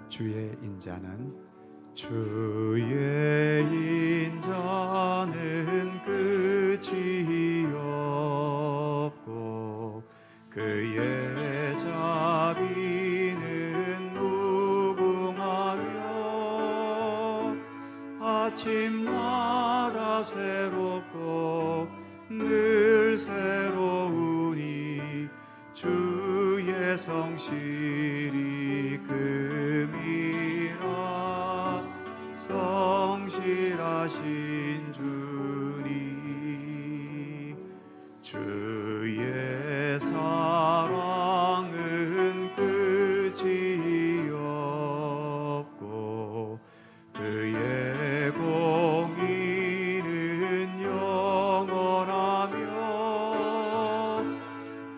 주의 인자는 끝이 없고 그의 자비는 무궁하며 아침마다 새롭고 늘 새로우니 주의 성실이 금이라 성실하신 주니 주의 사랑은 끝이 없고 그의 공의는 영원하며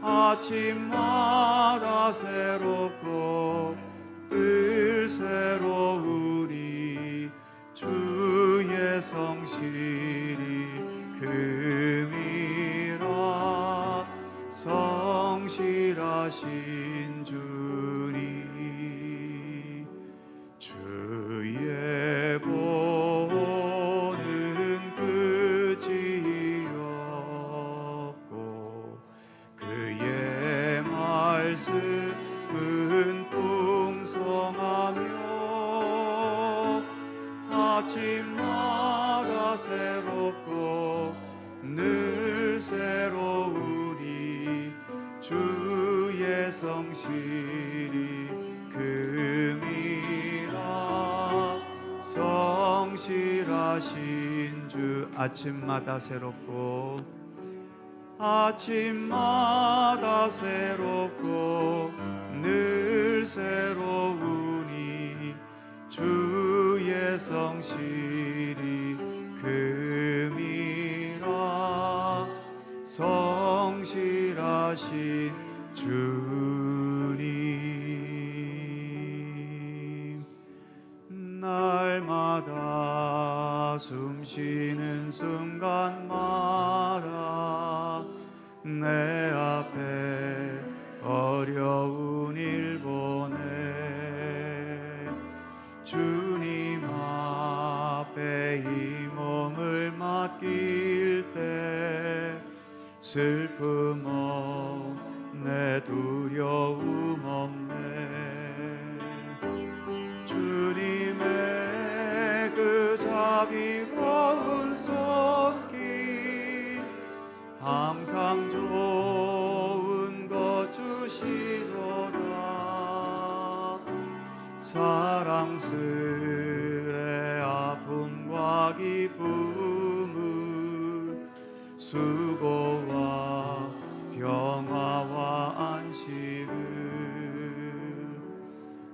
아침마다 새롭고 늘 새로우니 주의 성실이 금이라 성실하신 주니 주의 보호는 끝이 없고 그의 말씀은 풍성하며 아침마다 새롭고 늘 새로우니 주의 성실이 금이라 성실하신 주 아침마다 새롭고 아침마다 새롭고 늘 새로우니 주의 성실이 금이라 성실하신 주님 날마다 숨쉬는 순간마다 내 앞에 어려운 일 보내 주님 앞에 이 몸을 맡길 때 슬픔 없네 두려움 없네 주님의 그 자비로운 손길 항상 좋은 것 주시도다 사랑스레 아픔과 기쁨을 수고와 평화와 안식을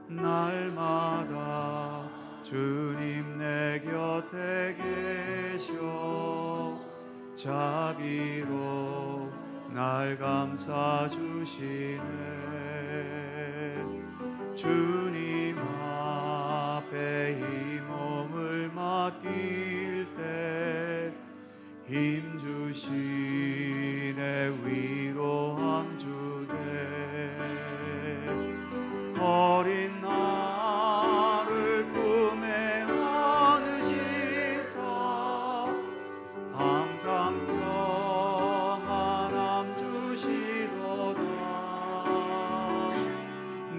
날마다 주님 내 곁에 계셔 자비로 날 감싸 주시네 주님 앞에 이 몸을 맡길 때 힘 주시네 위로함 주네 어린 나를 품에 안으시사 항상 평안함 주시도다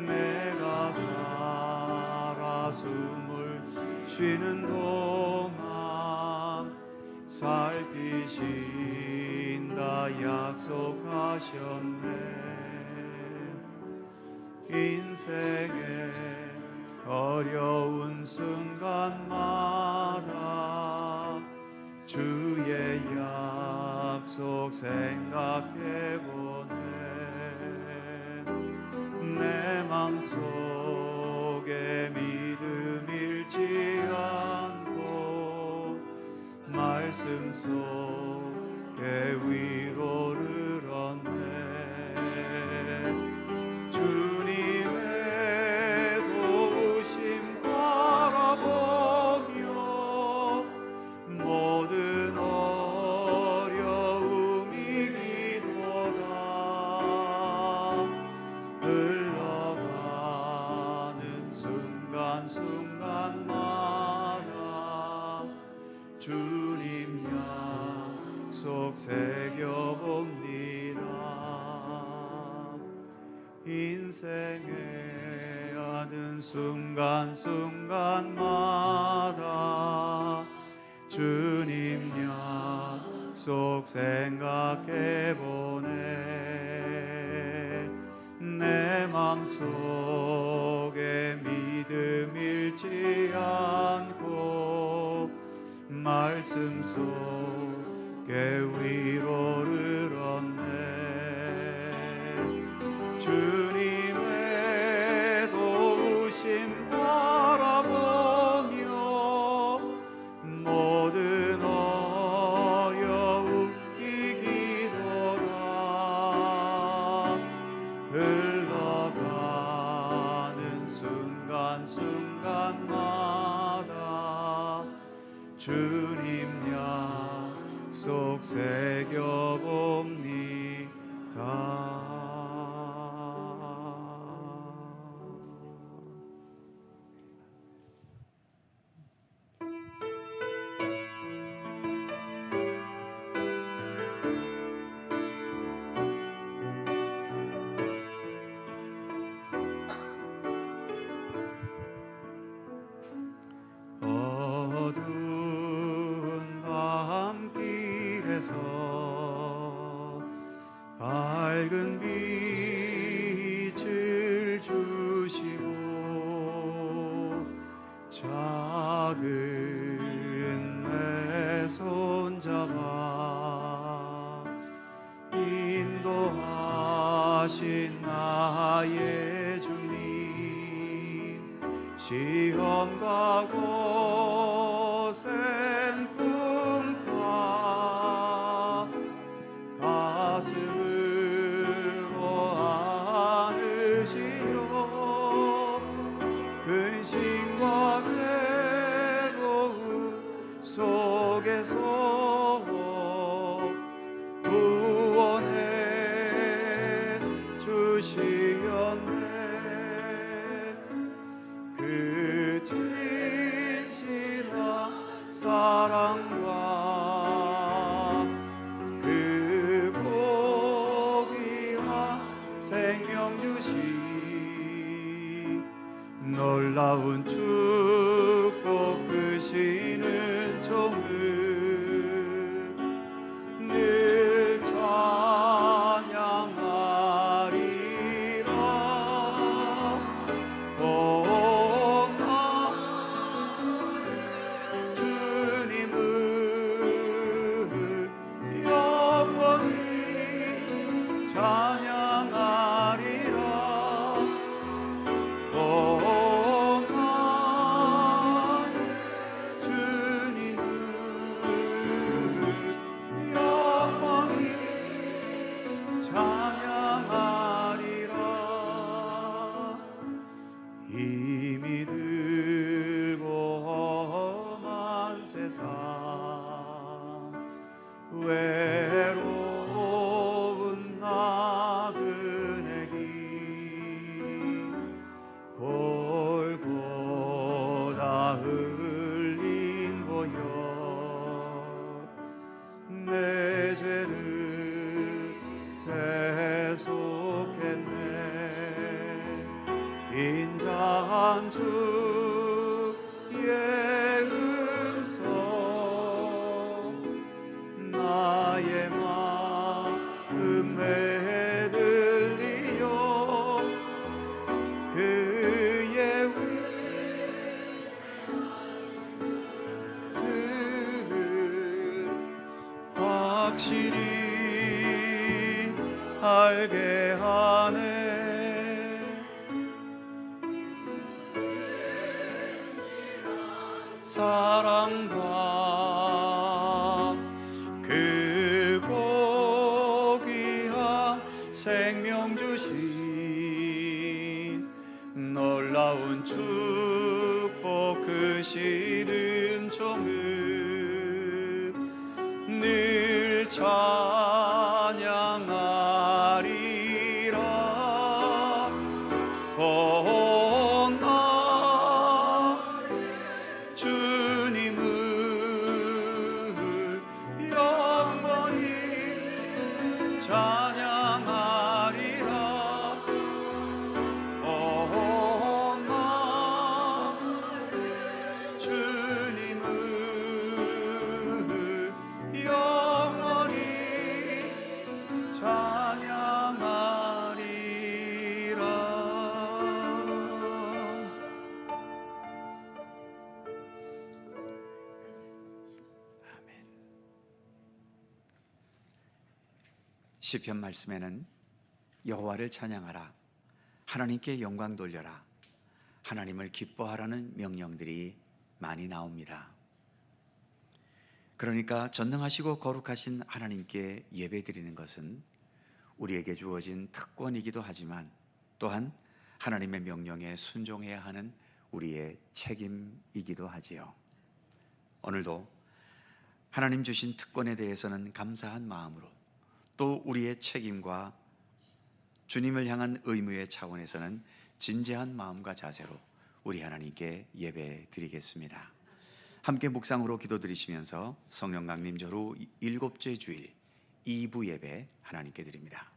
내가 살아 숨을 쉬는 동안 살피신다 약속하셨네 인생의 어려운 순간마다 주의 약속 생각해보네 내 맘속에 믿음 잃지 않고 말씀 속에 위로를 얻네 주님의 도우심 바라보며 모든 어려움 이기도다 흘러가는 순간 주님 약속 새겨봅니다. 인생의 하는 순간순간마다 주님 약속 생각해보네. 내 맘속에 믿음 잃지 않고 말씀 속에 위로를 얻네. 주님의 도우심 바라보며 모든 어려움 이기도다. 흘러가는 순간순간마다 주님 약속 새겨봅니다. 어두운 밤길에서 밝은 빛을 주시고 작은 내 손잡아 인도하신 나의 주님. 시험과 고생뿐과 가슴으로 안으시어 근심과 괴로움 속에서 구원해 주시었네. 그 진실한 사랑과 그 고귀한 생명 주신 놀라운 축복 크시는 종을 늘 찬양하리라. 힘이 들고 험한 세상 외로운 나그네 길 골고다 흘린 보혈 내 죄를 대속했네. 인자한 주의 음성 나의 마음에 들리어 그의 뜻을 확실히 알게 하네. 사랑과 그 고귀한 생명 주신 놀라운 축복 크시는 종을 늘 찬양하리라. 주님을 시편 말씀에는 여호와를 찬양하라, 하나님께 영광 돌려라, 하나님을 기뻐하라는 명령들이 많이 나옵니다. 그러니까 전능하시고 거룩하신 하나님께 예배드리는 것은 우리에게 주어진 특권이기도 하지만 또한 하나님의 명령에 순종해야 하는 우리의 책임이기도 하지요. 오늘도 하나님 주신 특권에 대해서는 감사한 마음으로, 또 우리의 책임과 주님을 향한 의무의 차원에서는 진지한 마음과 자세로 우리 하나님께 예배 드리겠습니다. 함께 묵상으로 기도드리시면서 성령 강림절 후 7째 주일 2부 예배 하나님께 드립니다.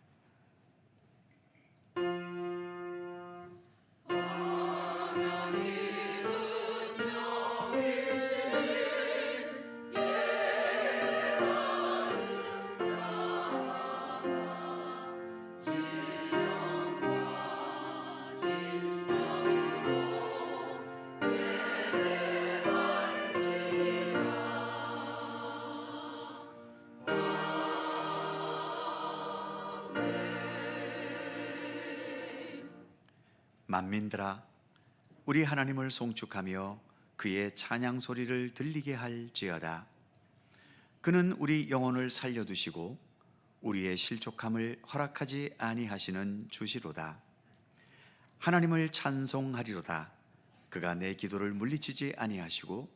만민들아, 우리 하나님을 송축하며 그의 찬양 소리를 들리게 할지어다. 그는 우리 영혼을 살려두시고 우리의 실족함을 허락하지 아니하시는 주시로다. 하나님을 찬송하리로다. 그가 내 기도를 물리치지 아니하시고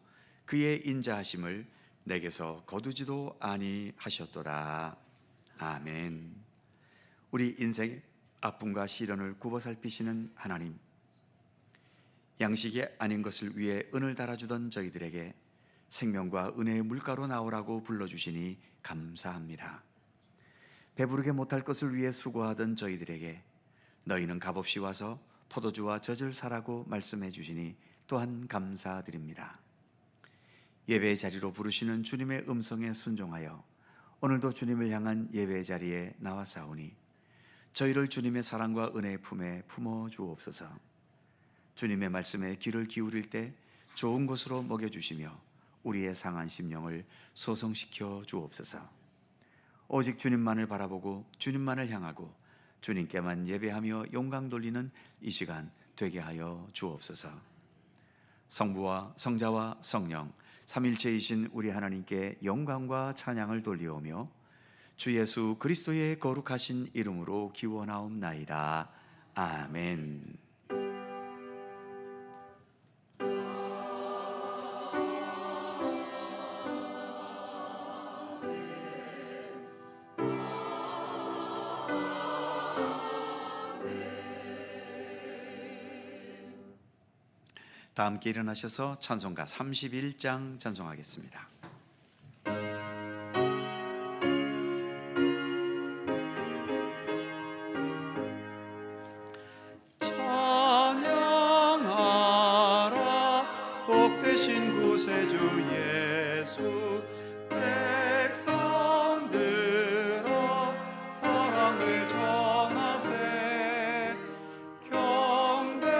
그의 인자하심을 내게서 거두지도 아니하셨도다. 아멘. 우리 인생의 아픔과 시련을 굽어 살피시는 하나님, 양식이 아닌 것을 위해 은을 달아주던 저희들에게 생명과 은혜의 물가로 나오라고 불러주시니 감사합니다. 배부르게 못할 것을 위해 수고하던 저희들에게 너희는 값없이 와서 포도주와 젖을 사라고 말씀해 주시니 또한 감사드립니다. 예배의 자리로 부르시는 주님의 음성에 순종하여 오늘도 주님을 향한 예배의 자리에 나와사오니 저희를 주님의 사랑과 은혜의 품에 품어 주옵소서. 주님의 말씀에 귀를 기울일 때 좋은 것으로 먹여주시며 우리의 상한 심령을 소성시켜 주옵소서. 오직 주님만을 바라보고 주님만을 향하고 주님께만 예배하며 영광 돌리는 이 시간 되게 하여 주옵소서. 성부와 성자와 성령 삼일체이신 우리 하나님께 영광과 찬양을 돌리오며 주 예수 그리스도의 거룩하신 이름으로 기원하옵나이다. 아멘. 다 함께 일어나셔서 찬송가 31장 찬송하겠습니다. 찬양하라 복되신 구세주 예수, 백성들아 사랑을 전하세. 경배하라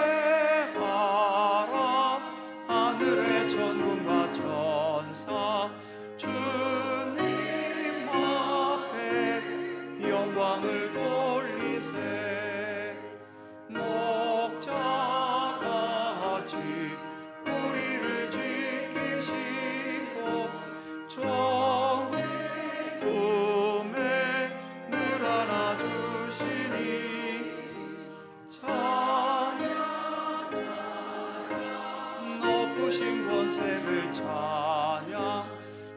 하늘의 천군과 천사, 주님 앞에 영광을 돌리세. 목자같이 우리를 지키시고 품에 늘 안아주시니 찬양, 높으신 권세를 찬양,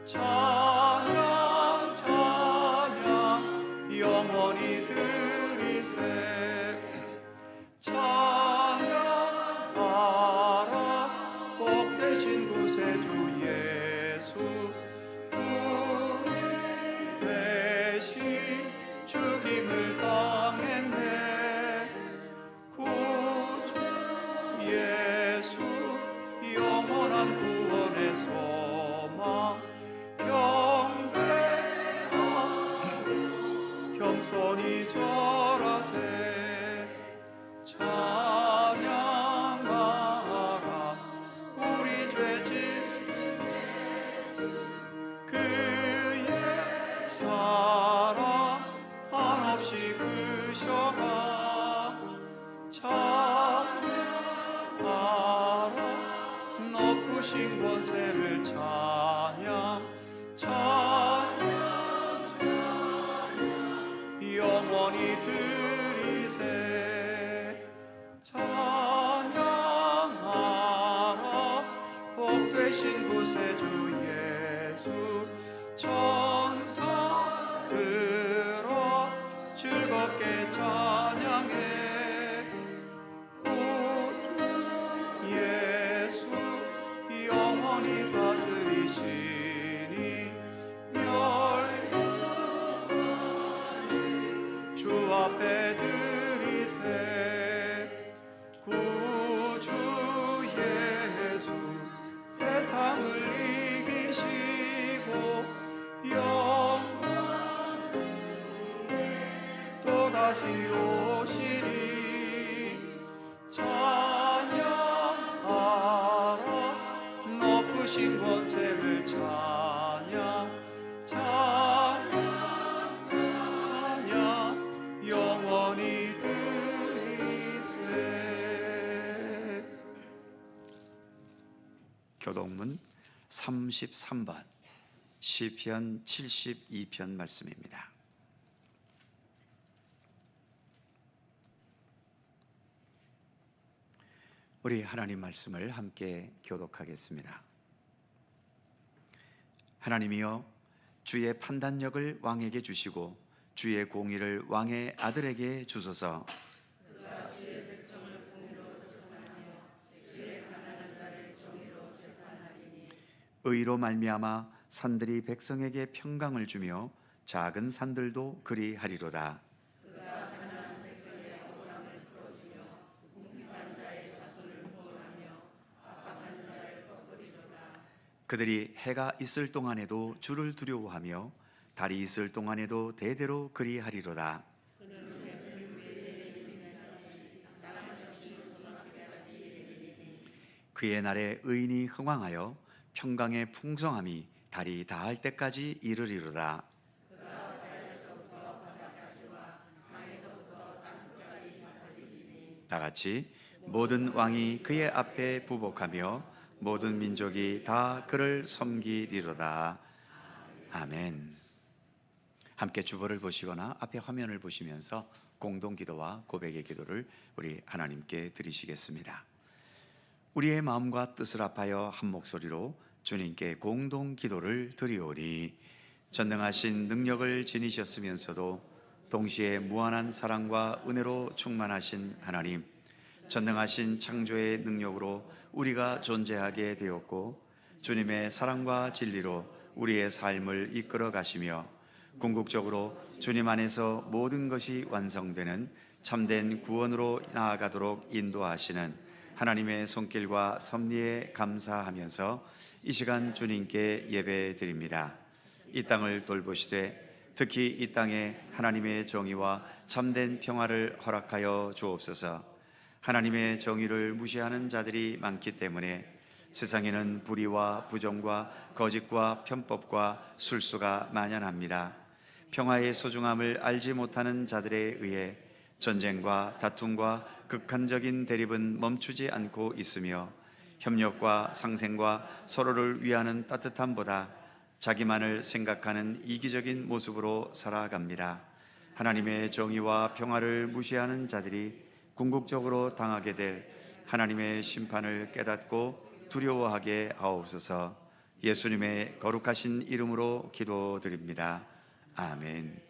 찬양, 찬양 영원히 드리세. 찬양하라 복되신 구세주 예수, 구 대신 죽임을 당했네. 구주 예수 영원한 구원의 소망, 경배하라 겸손히 절하세. 찬양하라 우리 죄 짓는 예수, 그의 사랑 것이 크셔라. 찬양하라. 높으신 권세를 찬양 영원히 드리세. 찬양하라. 복되신 구세주 예수. 천사들아 즐겁게 찬양해. 구주 예수 영원히 다스리시니 주 앞에 드리세. 구주 예수 세상을 이기시고 영원 또다시 오시리. 찬양하라. 높으신 권세를 찬양 영원히 드리세. 교독문 33번 시편 72편 말씀입니다. 우리 하나님 말씀을 함께 교독하겠습니다. 하나님이여, 주의 판단력을 왕에게 주시고 주의 공의를 왕의 아들에게 주소서. 의로 말미암아 산들이 백성에게 평강을 주며 작은 산들도 그리하리로다. 그들이 해가 있을 동안에도 주를 두려워하며 달이 있을 동안에도 대대로 그리하리로다. 그의 날에 의인이 흥왕하여 평강의 풍성함이 달이 다할 때까지 이르리로다. 다같이 모든 왕이 그의 앞에 부복하며 모든 민족이 다 그를 섬기리로다. 아멘. 함께 주보를 보시거나 앞에 화면을 보시면서 공동기도와 고백의 기도를 우리 하나님께 드리시겠습니다. 우리의 마음과 뜻을 합하여 한 목소리로 주님께 공동기도를 드리오니, 전능하신 능력을 지니셨으면서도 동시에 무한한 사랑과 은혜로 충만하신 하나님, 전능하신 창조의 능력으로 우리가 존재하게 되었고 주님의 사랑과 진리로 우리의 삶을 이끌어 가시며 궁극적으로 주님 안에서 모든 것이 완성되는 참된 구원으로 나아가도록 인도하시는 하나님의 손길과 섭리에 감사하면서 이 시간 주님께 예배드립니다. 이 땅을 돌보시되 특히 이 땅에 하나님의 정의와 참된 평화를 허락하여 주옵소서. 하나님의 정의를 무시하는 자들이 많기 때문에 세상에는 불의와 부정과 거짓과 편법과 술수가 만연합니다. 평화의 소중함을 알지 못하는 자들에 의해 전쟁과 다툼과 극한적인 대립은 멈추지 않고 있으며 협력과 상생과 서로를 위하는 따뜻함보다 자기만을 생각하는 이기적인 모습으로 살아갑니다. 하나님의 정의와 평화를 무시하는 자들이 궁극적으로 당하게 될 하나님의 심판을 깨닫고 두려워하게 하옵소서. 예수님의 거룩하신 이름으로 기도드립니다. 아멘.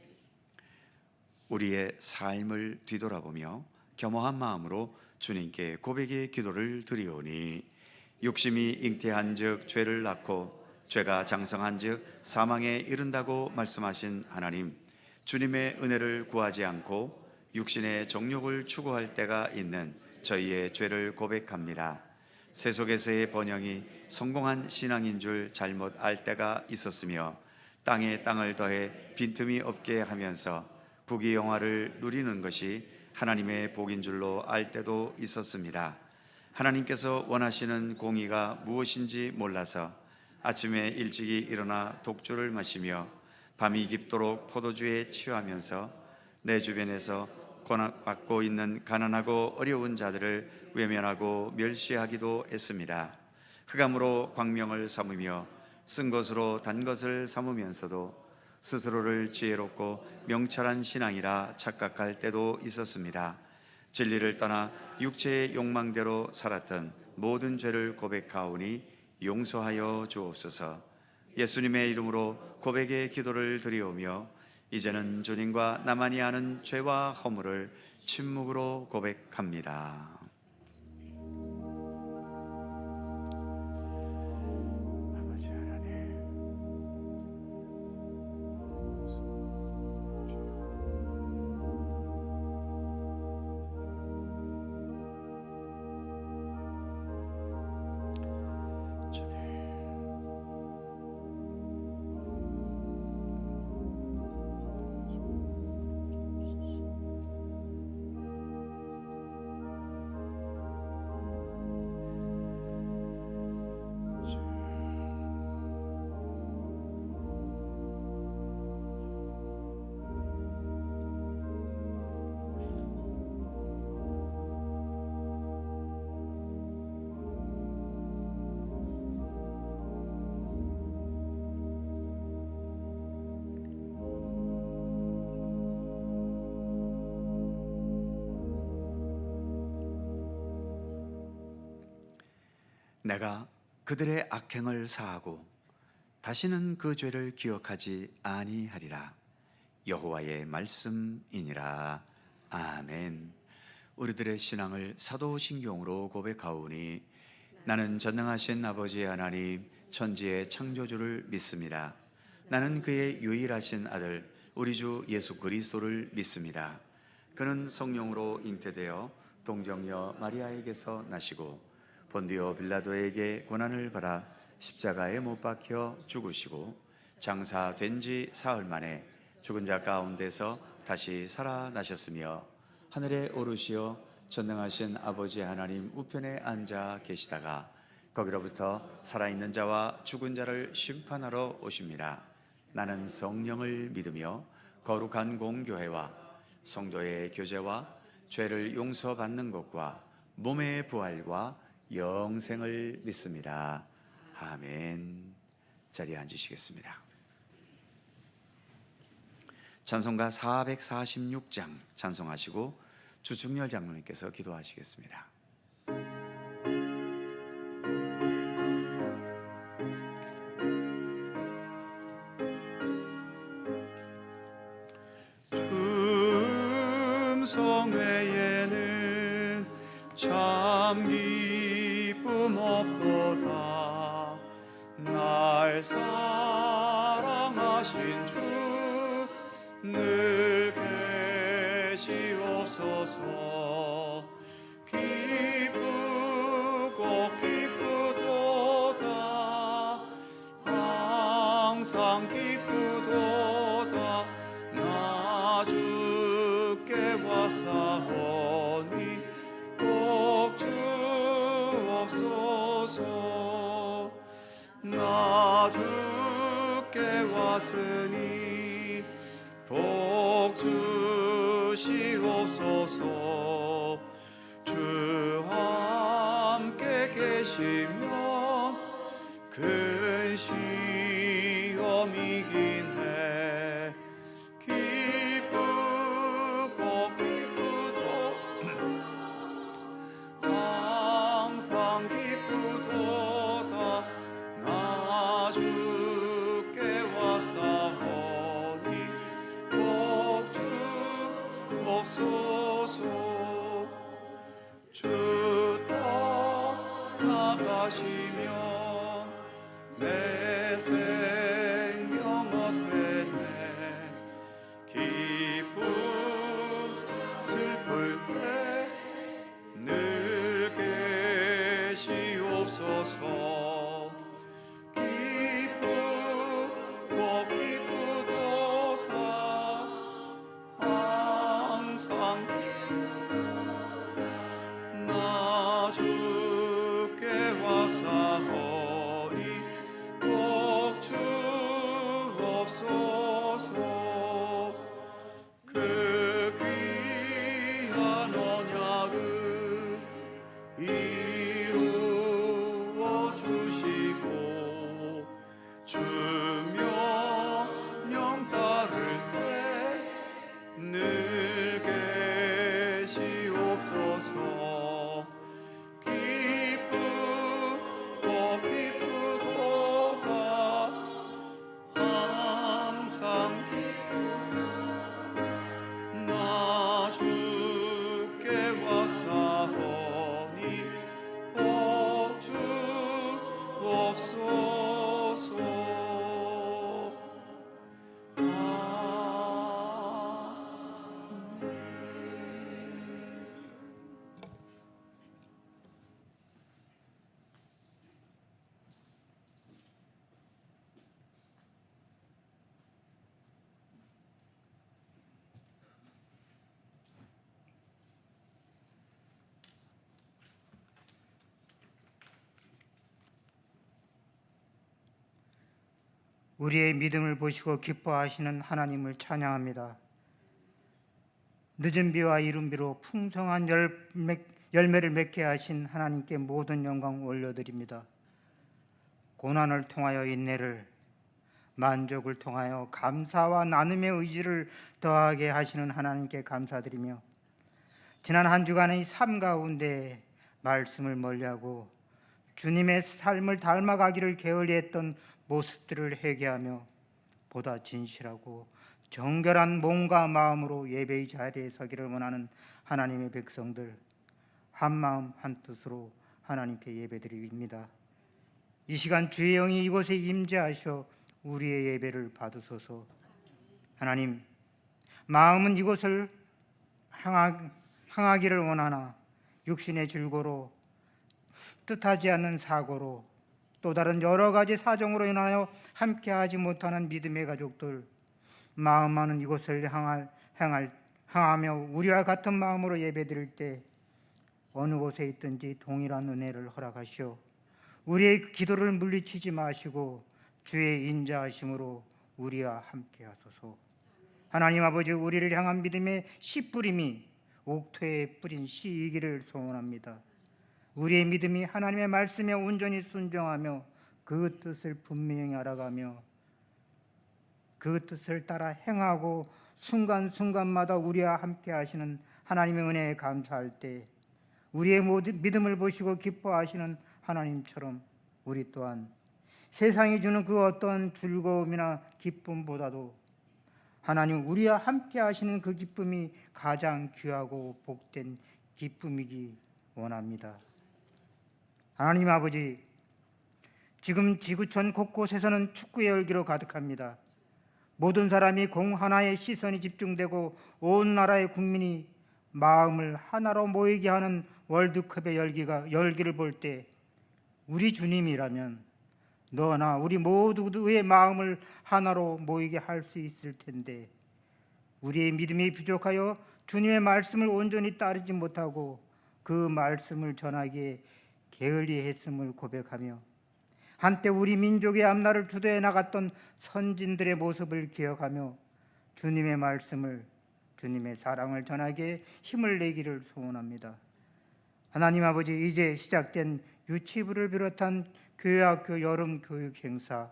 우리의 삶을 뒤돌아보며 겸허한 마음으로 주님께 고백의 기도를 드리오니, 욕심이 잉태한 즉 죄를 낳고 죄가 장성한 즉 사망에 이른다고 말씀하신 하나님, 주님의 은혜를 구하지 않고 육신의 정욕을 추구할 때가 있는 저희의 죄를 고백합니다. 세속에서의 번영이 성공한 신앙인 줄 잘못 알 때가 있었으며 땅에 땅을 더해 빈틈이 없게 하면서 부귀영화를 누리는 것이 하나님의 복인 줄로 알 때도 있었습니다. 하나님께서 원하시는 공의가 무엇인지 몰라서 아침에 일찍이 일어나 독주를 마시며 밤이 깊도록 포도주에 취하면서 내 주변에서 고난받고 있는 가난하고 어려운 자들을 외면하고 멸시하기도 했습니다. 흑암으로 광명을 삼으며 쓴 것으로 단 것을 삼으면서도 스스로를 지혜롭고 명철한 신앙이라 착각할 때도 있었습니다. 진리를 떠나 육체의 욕망대로 살았던 모든 죄를 고백하오니 용서하여 주옵소서. 예수님의 이름으로 고백의 기도를 드리오며 이제는 주님과 나만이 아는 죄와 허물을 침묵으로 고백합니다. 아버지 하나님, 내가 그들의 악행을 사하고 다시는 그 죄를 기억하지 아니하리라. 여호와의 말씀이니라. 아멘. 우리들의 신앙을 사도신경으로 고백하오니 나는 전능하신 아버지 하나님 천지의 창조주를 믿습니다. 나는 그의 유일하신 아들 우리 주 예수 그리스도를 믿습니다. 그는 성령으로 잉태되어 동정녀 마리아에게서 나시고 본디오 빌라도에게 고난을 받아 십자가에 못 박혀 죽으시고 장사된 지 사흘 만에 죽은 자 가운데서 다시 살아나셨으며 하늘에 오르시어 전능하신 아버지 하나님 우편에 앉아 계시다가 거기로부터 살아있는 자와 죽은 자를 심판하러 오십니다. 나는 성령을 믿으며 거룩한 공교회와 성도의 교제와 죄를 용서받는 것과 몸의 부활과 영생을 믿습니다. 아멘. 자리에 앉으시겠습니다. 찬송가 446장 찬송하시고 주중열 장로님께서 기도하시겠습니다. 춤성 외에는 참 기쁨 없도다. 날 사랑하신 주 늘 계시옵소서. 기쁘고 기쁘도다. 항상 기쁘도다. 나 주께 왔사오니 복 주옵소서. 나 주께 왔으니 복 주시옵소서. 주 함께 계시면 큰 시험 이기네. 기쁘고 기쁘도 항상 기쁘도다. 나 주께 왔사오니 복 주옵소서. 주 떠나가시면 내 생명 헛되네. 기쁨 슬플 때 늘 계시옵소서. 기쁘고 기쁘도다. 항상 나 주께 왔사오니 복 주옵소서. 그 우리의 믿음을 보시고 기뻐하시는 하나님을 찬양합니다. 늦은 비와 이른 비로 풍성한 열매를 맺게 하신 하나님께 모든 영광 올려드립니다. 고난을 통하여 인내를, 만족을 통하여 감사와 나눔의 의지를 더하게 하시는 하나님께 감사드리며, 지난 한 주간의 삶 가운데 말씀을 멀리하고 주님의 삶을 닮아가기를 게을리했던 모습들을 회개하며 보다 진실하고 정결한 몸과 마음으로 예배의 자리에 서기를 원하는 하나님의 백성들, 한 마음 한 뜻으로 하나님께 예배드립니다. 이 시간 주의 영이 이곳에 임재하셔 우리의 예배를 받으소서. 하나님, 마음은 이곳을 향하기를 원하나 육신의 즐거로, 뜻하지 않는 사고로, 또 다른 여러 가지 사정으로 인하여 함께하지 못하는 믿음의 가족들, 마음만은 이곳을 향하며 우리와 같은 마음으로 예배드릴 때 어느 곳에 있든지 동일한 은혜를 허락하시오. 우리의 기도를 물리치지 마시고 주의 인자하심으로 우리와 함께하소서. 하나님 아버지, 우리를 향한 믿음의 씨 뿌림이 옥토에 뿌린 씨이기를 소원합니다. 우리의 믿음이 하나님의 말씀에 온전히 순종하며 그 뜻을 분명히 알아가며 그 뜻을 따라 행하고 순간순간마다 우리와 함께 하시는 하나님의 은혜에 감사할 때 우리의 모든 믿음을 보시고 기뻐하시는 하나님처럼 우리 또한 세상이 주는 그 어떤 즐거움이나 기쁨보다도 하나님 우리와 함께 하시는 그 기쁨이 가장 귀하고 복된 기쁨이기 원합니다. 하나님 아버지, 지금 지구촌 곳곳에서는 축구의 열기로 가득합니다. 모든 사람이 공 하나에 시선이 집중되고 온 나라의 국민이 마음을 하나로 모이게 하는 월드컵의 열기를 볼 때 우리 주님이라면 너나 우리 모두의 마음을 하나로 모이게 할 수 있을 텐데 우리의 믿음이 부족하여 주님의 말씀을 온전히 따르지 못하고 그 말씀을 전하기에 게을리했음을 고백하며 한때 우리 민족의 앞날을 주도해 나갔던 선진들의 모습을 기억하며 주님의 말씀을, 주님의 사랑을 전하기에 힘을 내기를 소원합니다. 하나님 아버지, 이제 시작된 유치부를 비롯한 교회학교 여름 교육 행사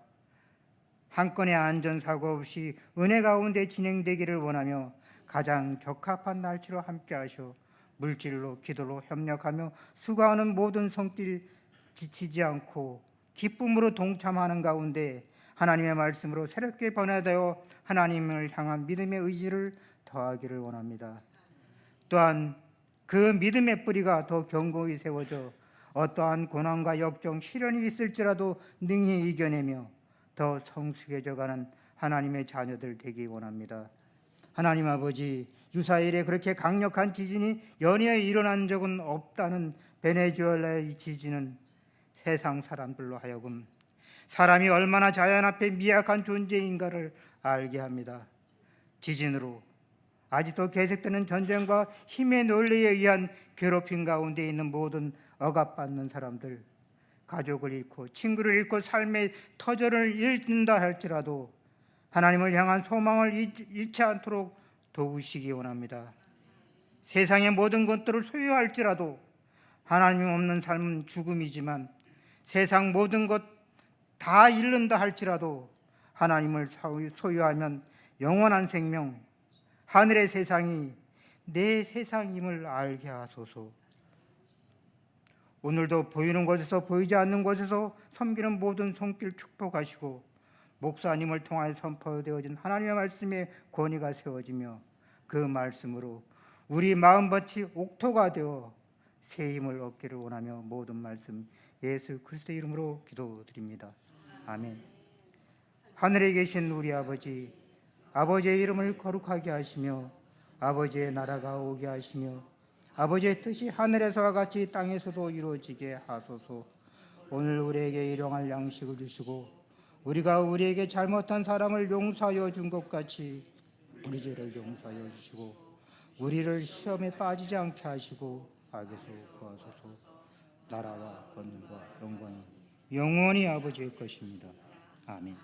한 건의 안전사고 없이 은혜 가운데 진행되기를 원하며 가장 적합한 날짜로 함께하셔 물질로 기도로 협력하며 수고하는 모든 손길 지치지 않고 기쁨으로 동참하는 가운데 하나님의 말씀으로 새롭게 변화되어 하나님을 향한 믿음의 의지를 더하기를 원합니다. 또한 그 믿음의 뿌리가 더 견고히 세워져 어떠한 고난과 역경, 시련이 있을지라도 능히 이겨내며 더 성숙해져가는 하나님의 자녀들 되기 원합니다. 하나님 아버지, 유사일에 그렇게 강력한 지진이 연이어 일어난 적은 없다는 베네수엘라의 지진은 세상 사람들로 하여금 사람이 얼마나 자연 앞에 미약한 존재인가를 알게 합니다. 지진으로 아직도 계속되는 전쟁과 힘의 논리에 의한 괴롭힘 가운데 있는 모든 억압받는 사람들, 가족을 잃고 친구를 잃고 삶의 터전을 잃는다 할지라도 하나님을 향한 소망을 잃지 않도록 도우시기 원합니다. 세상의 모든 것들을 소유할지라도 하나님 없는 삶은 죽음이지만 세상 모든 것 다 잃는다 할지라도 하나님을 소유하면 영원한 생명, 하늘의 세상이 내 세상임을 알게 하소서. 오늘도 보이는 곳에서 보이지 않는 곳에서 섬기는 모든 손길 축복하시고 목사님을 통하여 선포되어진 하나님의 말씀에 권위가 세워지며 그 말씀으로 우리 마음밭이 옥토가 되어 새 힘을 얻기를 원하며 모든 말씀 예수 그리스도의 이름으로 기도드립니다. 아멘. 하늘에 계신 우리 아버지, 아버지의 이름을 거룩하게 하시며 아버지의 나라가 오게 하시며 아버지의 뜻이 하늘에서와 같이 땅에서도 이루어지게 하소서. 오늘 우리에게 일용할 양식을 주시고 우리가 우리에게 잘못한 사람을 용서하여 준 것 같이 우리 죄를 용서하여 주시고 우리를 시험에 빠지지 않게 하시고 악에서 구하소서. 나라와 권능과 영광이 영원히 아버지의 것입니다. 아멘.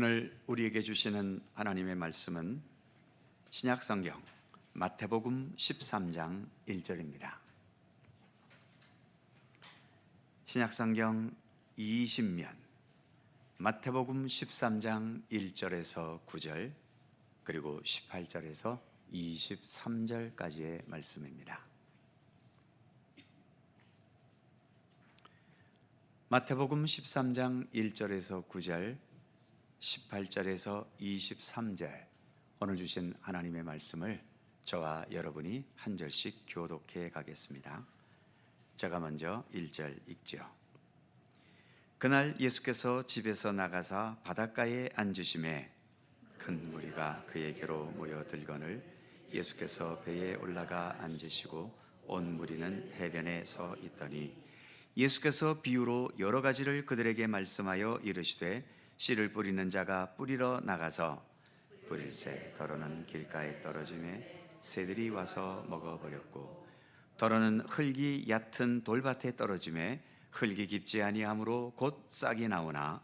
오늘 우리에게 주시는 하나님의 말씀은 신약성경 마태복음 13장 1절입니다. 신약성경 20면 마태복음 13장 1절에서 9절 그리고 18절에서 23절까지의 말씀입니다. 마태복음 13장 1절에서 9절, 18절에서 23절 오늘 주신 하나님의 말씀을 저와 여러분이 한 절씩 교독해 가겠습니다. 제가 먼저 1절 읽죠. 그날 예수께서 집에서 나가사 바닷가에 앉으심에 큰 무리가 그에게로 모여들거늘 예수께서 배에 올라가 앉으시고 온 무리는 해변에 서 있더니 예수께서 비유로 여러 가지를 그들에게 말씀하여 이르시되 씨를 뿌리는 자가 뿌리러 나가서 뿌릴새 더러는 길가에 떨어지매 새들이 와서 먹어버렸고 더러는 흙이 얕은 돌밭에 떨어지매 흙이 깊지 아니하므로 곧 싹이 나오나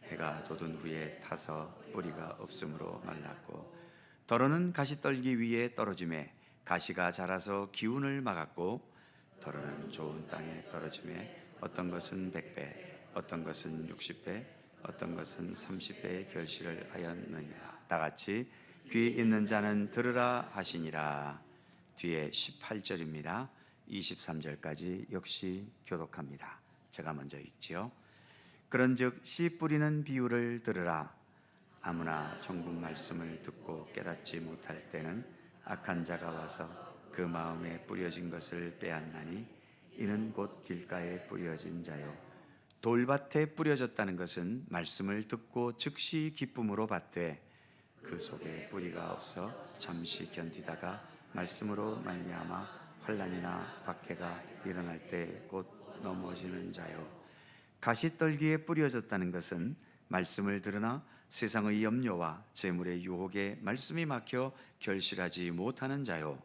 해가 돋은 후에 타서 뿌리가 없으므로 말랐고 더러는 가시떨기 위에 떨어지매 가시가 자라서 기운을 막았고 더러는 좋은 땅에 떨어지매 어떤 것은 100배 어떤 것은 60배 어떤 것은 30배의 결실을 하였느니라. 다같이 귀 있는 자는 들으라 하시니라. 뒤에 18절입니다. 23절까지 역시 교독합니다. 제가 먼저 읽지요. 그런즉 씨 뿌리는 비유를 들으라. 아무나 천국 말씀을 듣고 깨닫지 못할 때는 악한 자가 와서 그 마음에 뿌려진 것을 빼앗나니 이는 곧 길가에 뿌려진 자요 돌밭에 뿌려졌다는 것은 말씀을 듣고 즉시 기쁨으로 받되 그 속에 뿌리가 없어 잠시 견디다가 말씀으로 말미암아 환난이나 박해가 일어날 때 곧 넘어지는 자요 가시떨기에 뿌려졌다는 것은 말씀을 들으나 세상의 염려와 재물의 유혹에 말씀이 막혀 결실하지 못하는 자요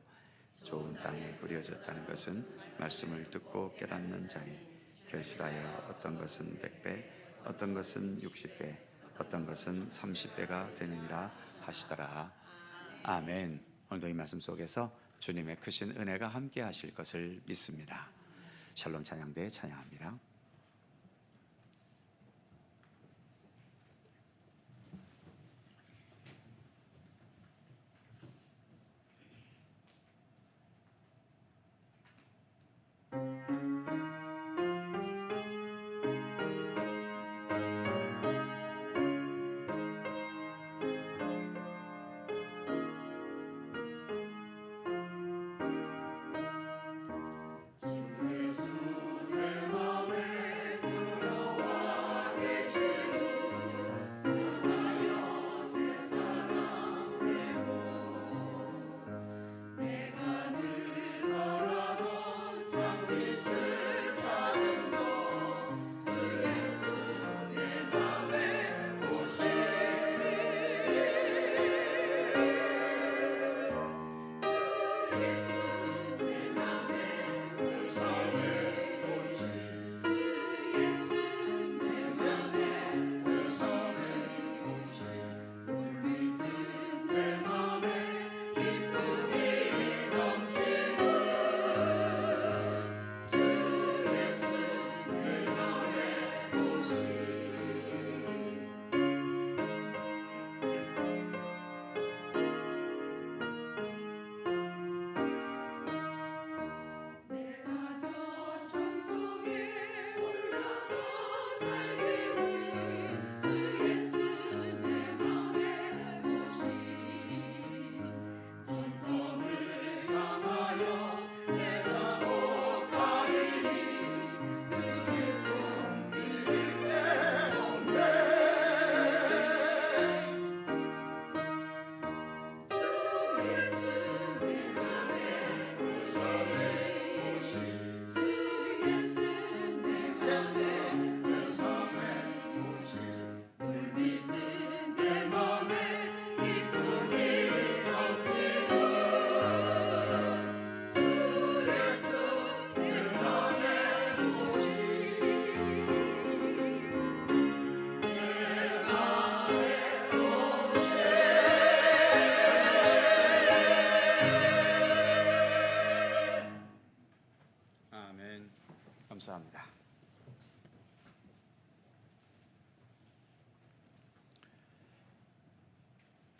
좋은 땅에 뿌려졌다는 것은 말씀을 듣고 깨닫는 자니 결실하여 어떤 것은 100배 어떤 것은 60배 어떤 것은 30배가 되느니라 하시더라. 아멘. 오늘도 이 말씀 속에서 주님의 크신 은혜가 함께 하실 것을 믿습니다. 샬롬 찬양대 찬양합니다. 예수의 마음에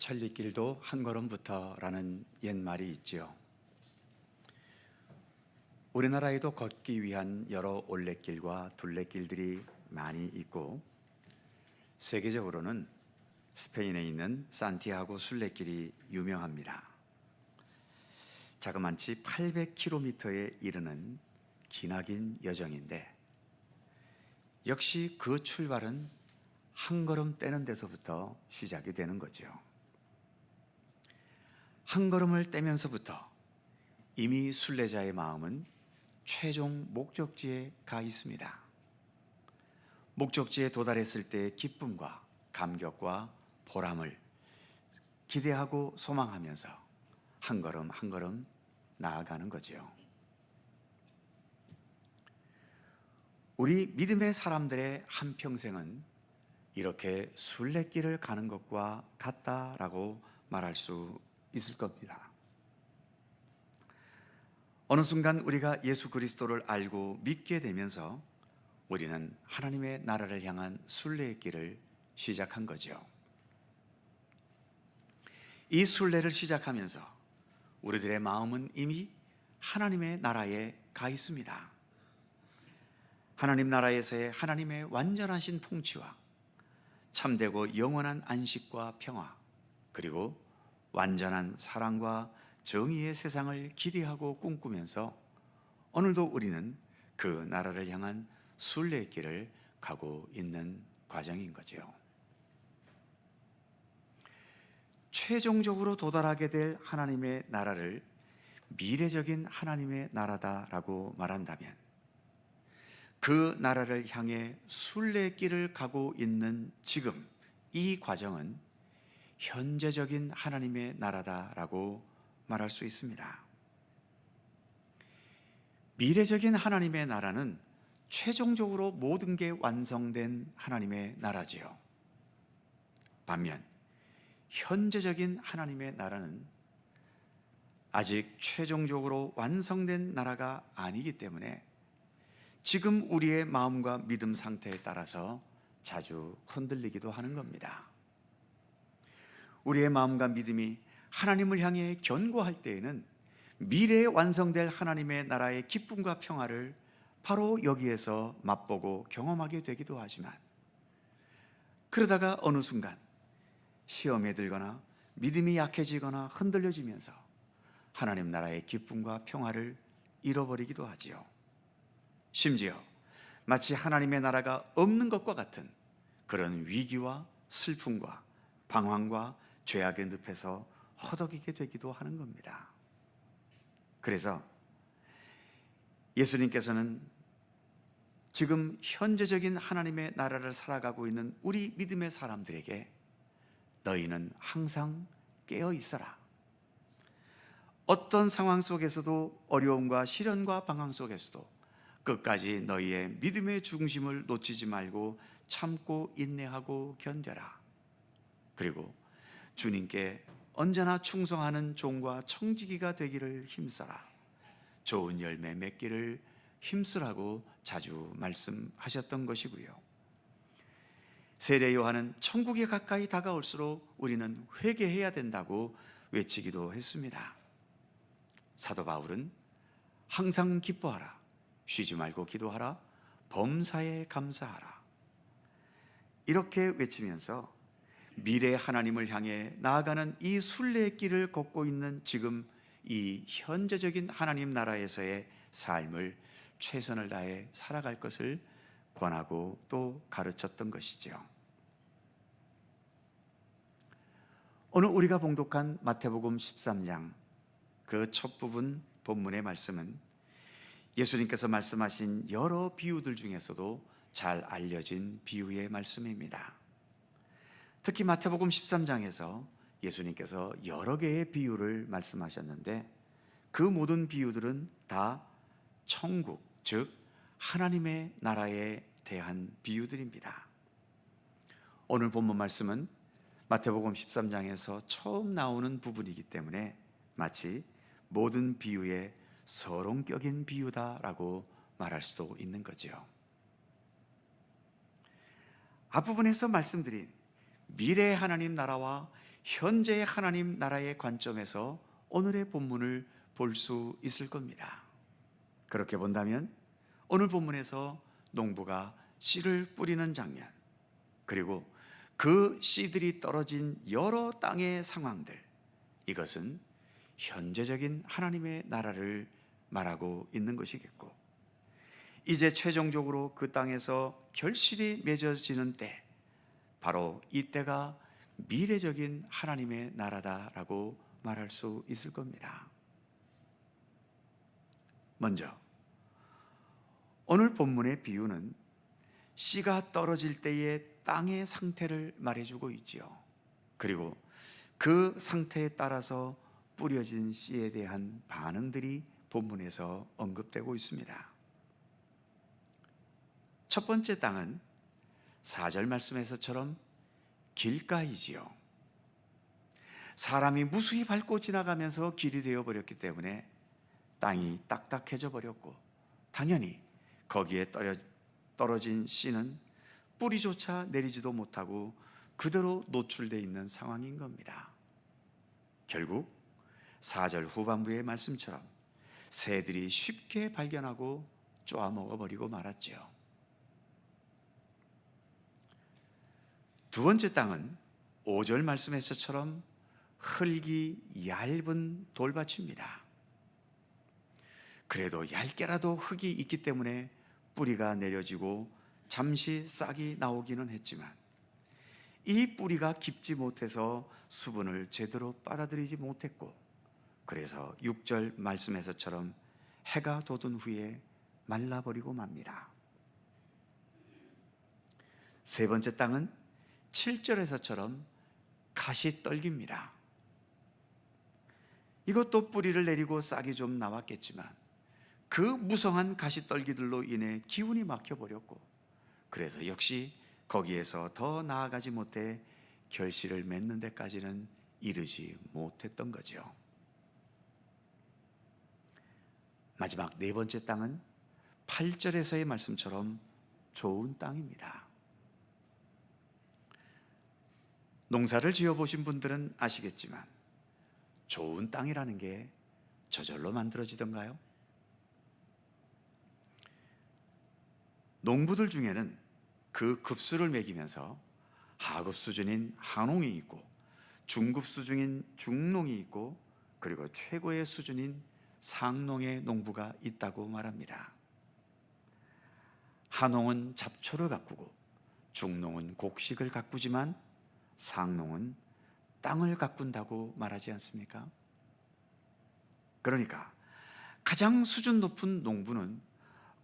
천리길도 한 걸음부터라는 옛말이 있지요. 우리나라에도 걷기 위한 여러 올레길과 둘레길들이 많이 있고, 세계적으로는 스페인에 있는 산티아고 순례길이 유명합니다. 자그만치 800km에 이르는 기나긴 여정인데, 역시 그 출발은 한 걸음 떼는 데서부터 시작이 되는 거죠. 한 걸음을 떼면서부터 이미 순례자의 마음은 최종 목적지에 가 있습니다. 목적지에 도달했을 때의 기쁨과 감격과 보람을 기대하고 소망하면서 한 걸음 한 걸음 나아가는 거죠. 우리 믿음의 사람들의 한평생은 이렇게 순례길을 가는 것과 같다라고 말할 수 있을 겁니다. 어느 순간 우리가 예수 그리스도를 알고 믿게 되면서 우리는 하나님의 나라를 향한 순례의 길을 시작한 거죠. 이 순례를 시작하면서 우리들의 마음은 이미 하나님의 나라에 가 있습니다. 하나님 나라에서의 하나님의 완전하신 통치와 참되고 영원한 안식과 평화, 그리고 완전한 사랑과 정의의 세상을 기대하고 꿈꾸면서 오늘도 우리는 그 나라를 향한 순례의 길을 가고 있는 과정인 거죠. 최종적으로 도달하게 될 하나님의 나라를 미래적인 하나님의 나라다라고 말한다면, 그 나라를 향해 순례의 길을 가고 있는 지금 이 과정은 현재적인 하나님의 나라다라고 말할 수 있습니다. 미래적인 하나님의 나라는 최종적으로 모든 게 완성된 하나님의 나라지요. 반면 현재적인 하나님의 나라는 아직 최종적으로 완성된 나라가 아니기 때문에 지금 우리의 마음과 믿음 상태에 따라서 자주 흔들리기도 하는 겁니다. 우리의 마음과 믿음이 하나님을 향해 견고할 때에는 미래에 완성될 하나님의 나라의 기쁨과 평화를 바로 여기에서 맛보고 경험하게 되기도 하지만, 그러다가 어느 순간 시험에 들거나 믿음이 약해지거나 흔들려지면서 하나님 나라의 기쁨과 평화를 잃어버리기도 하지요. 심지어 마치 하나님의 나라가 없는 것과 같은 그런 위기와 슬픔과 방황과 죄악의 늪에서 허덕이게 되기도 하는 겁니다. 그래서 예수님께서는 지금 현재적인 하나님의 나라를 살아가고 있는 우리 믿음의 사람들에게 너희는 항상 깨어 있어라. 어떤 상황 속에서도, 어려움과 시련과 방황 속에서도 끝까지 너희의 믿음의 중심을 놓치지 말고 참고 인내하고 견뎌라. 그리고 주님께 언제나 충성하는 종과 청지기가 되기를 힘써라. 좋은 열매 맺기를 힘쓰라고 자주 말씀하셨던 것이고요. 세례 요한은 천국에 가까이 다가올수록 우리는 회개해야 된다고 외치기도 했습니다. 사도 바울은 항상 기뻐하라, 쉬지 말고 기도하라, 범사에 감사하라, 이렇게 외치면서 미래 하나님을 향해 나아가는 이 순례의 길을 걷고 있는 지금 이 현재적인 하나님 나라에서의 삶을 최선을 다해 살아갈 것을 권하고 또 가르쳤던 것이죠. 오늘 우리가 봉독한 마태복음 13장 그 첫 부분 본문의 말씀은 예수님께서 말씀하신 여러 비유들 중에서도 잘 알려진 비유의 말씀입니다. 특히 마태복음 13장에서 예수님께서 여러 개의 비유를 말씀하셨는데, 그 모든 비유들은 다 천국, 즉 하나님의 나라에 대한 비유들입니다. 오늘 본문 말씀은 마태복음 13장에서 처음 나오는 부분이기 때문에 마치 모든 비유의 서론격인 비유다라고 말할 수도 있는 거죠. 앞부분에서 말씀드린 미래의 하나님 나라와 현재의 하나님 나라의 관점에서 오늘의 본문을 볼 수 있을 겁니다. 그렇게 본다면 오늘 본문에서 농부가 씨를 뿌리는 장면, 그리고 그 씨들이 떨어진 여러 땅의 상황들, 이것은 현재적인 하나님의 나라를 말하고 있는 것이겠고, 이제 최종적으로 그 땅에서 결실이 맺어지는 때, 바로 이때가 미래적인 하나님의 나라다라고 말할 수 있을 겁니다. 먼저 오늘 본문의 비유는 씨가 떨어질 때의 땅의 상태를 말해주고 있지요. 그리고 그 상태에 따라서 뿌려진 씨에 대한 반응들이 본문에서 언급되고 있습니다. 첫 번째 땅은 4절 말씀에서처럼 길가이지요. 사람이 무수히 밟고 지나가면서 길이 되어버렸기 때문에 땅이 딱딱해져 버렸고, 당연히 거기에 떨어진 씨는 뿌리조차 내리지도 못하고 그대로 노출되어 있는 상황인 겁니다. 결국 4절 후반부의 말씀처럼 새들이 쉽게 발견하고 쪼아먹어버리고 말았죠. 두 번째 땅은 5절 말씀에서처럼 흙이 얇은 돌밭입니다. 그래도 얇게라도 흙이 있기 때문에 뿌리가 내려지고 잠시 싹이 나오기는 했지만, 이 뿌리가 깊지 못해서 수분을 제대로 빨아들이지 못했고, 그래서 6절 말씀에서처럼 해가 돋은 후에 말라버리고 맙니다. 세 번째 땅은 7절에서처럼 가시떨기입니다. 이것도 뿌리를 내리고 싹이 좀 나왔겠지만 그 무성한 가시떨기들로 인해 기운이 막혀버렸고, 그래서 역시 거기에서 더 나아가지 못해 결실을 맺는 데까지는 이르지 못했던 거죠. 마지막 네 번째 땅은 8절에서의 말씀처럼 좋은 땅입니다. 농사를 지어보신 분들은 아시겠지만 좋은 땅이라는 게 저절로 만들어지던가요? 농부들 중에는 그 급수를 매기면서 하급 수준인 하농이 있고, 중급 수준인 중농이 있고, 그리고 최고의 수준인 상농의 농부가 있다고 말합니다. 하농은 잡초를 가꾸고, 중농은 곡식을 가꾸지만 상농은 땅을 가꾼다고 말하지 않습니까? 그러니까 가장 수준 높은 농부는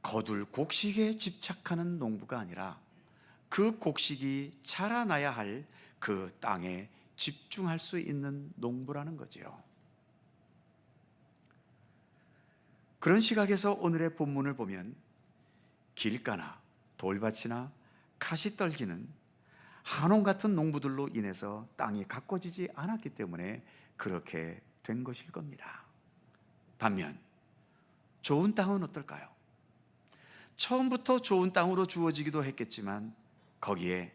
거둘 곡식에 집착하는 농부가 아니라 그 곡식이 자라나야 할 그 땅에 집중할 수 있는 농부라는 거지요. 그런 시각에서 오늘의 본문을 보면 길가나 돌밭이나 가시떨기는 한옥 같은 농부들로 인해서 땅이 가꿔지지 않았기 때문에 그렇게 된 것일 겁니다. 반면 좋은 땅은 어떨까요? 처음부터 좋은 땅으로 주어지기도 했겠지만 거기에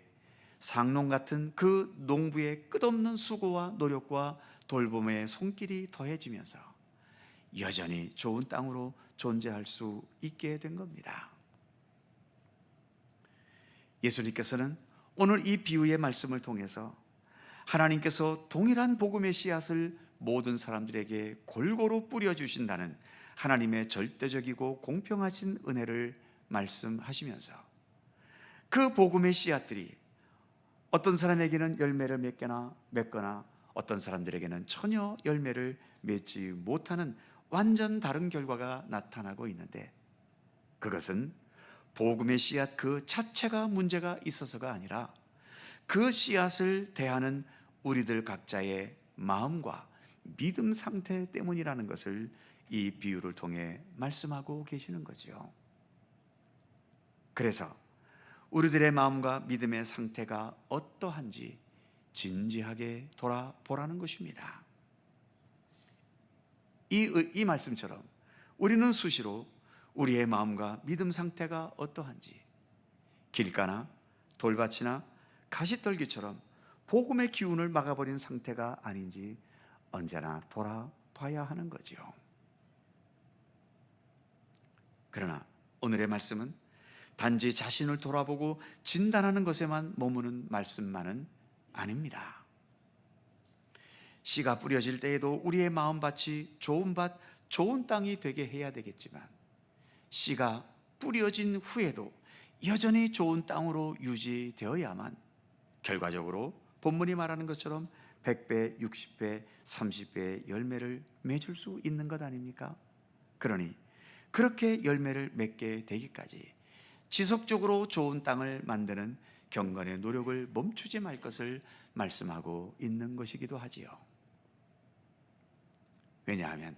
상농 같은 그 농부의 끝없는 수고와 노력과 돌봄의 손길이 더해지면서 여전히 좋은 땅으로 존재할 수 있게 된 겁니다. 예수님께서는 오늘 이 비유의 말씀을 통해서 하나님께서 동일한 복음의 씨앗을 모든 사람들에게 골고루 뿌려주신다는 하나님의 절대적이고 공평하신 은혜를 말씀하시면서 그 복음의 씨앗들이 어떤 사람에게는 열매를 맺거나 어떤 사람들에게는 전혀 열매를 맺지 못하는 완전 다른 결과가 나타나고 있는데, 그것은 복음의 씨앗 그 자체가 문제가 있어서가 아니라 그 씨앗을 대하는 우리들 각자의 마음과 믿음 상태 때문이라는 것을 이 비유를 통해 말씀하고 계시는 거죠. 그래서 우리들의 마음과 믿음의 상태가 어떠한지 진지하게 돌아보라는 것입니다. 이 말씀처럼 우리는 수시로 우리의 마음과 믿음 상태가 어떠한지 길가나 돌밭이나 가시떨기처럼 복음의 기운을 막아버린 상태가 아닌지 언제나 돌아봐야 하는 거죠. 그러나 오늘의 말씀은 단지 자신을 돌아보고 진단하는 것에만 머무는 말씀만은 아닙니다. 씨가 뿌려질 때에도 우리의 마음밭이 좋은 밭, 좋은 땅이 되게 해야 되겠지만, 씨가 뿌려진 후에도 여전히 좋은 땅으로 유지되어야만 결과적으로 본문이 말하는 것처럼 100배, 60배, 30배의 열매를 맺을 수 있는 것 아닙니까? 그러니 그렇게 열매를 맺게 되기까지 지속적으로 좋은 땅을 만드는 경건의 노력을 멈추지 말 것을 말씀하고 있는 것이기도 하지요. 왜냐하면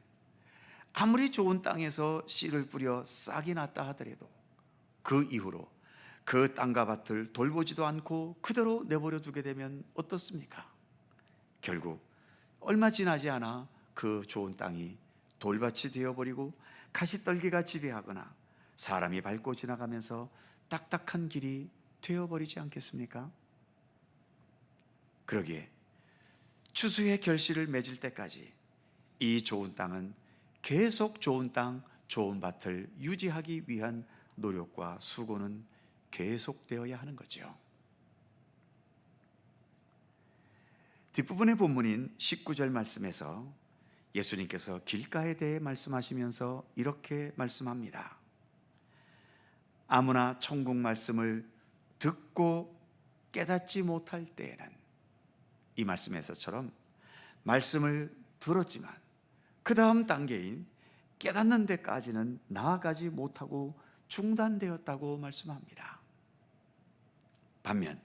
아무리 좋은 땅에서 씨를 뿌려 싹이 났다 하더라도 그 이후로 그 땅과 밭을 돌보지도 않고 그대로 내버려 두게 되면 어떻습니까? 결국 얼마 지나지 않아 그 좋은 땅이 돌밭이 되어버리고 가시떨기가 지배하거나 사람이 밟고 지나가면서 딱딱한 길이 되어버리지 않겠습니까? 그러기에 추수의 결실을 맺을 때까지 이 좋은 땅은 계속 좋은 땅, 좋은 밭을 유지하기 위한 노력과 수고는 계속되어야 하는 거죠. 뒷부분의 본문인 19절 말씀에서 예수님께서 길가에 대해 말씀하시면서 이렇게 말씀합니다. 아무나 천국 말씀을 듣고 깨닫지 못할 때에는, 이 말씀에서처럼 말씀을 들었지만 그 다음 단계인 깨닫는 데까지는 나아가지 못하고 중단되었다고 말씀합니다. 반면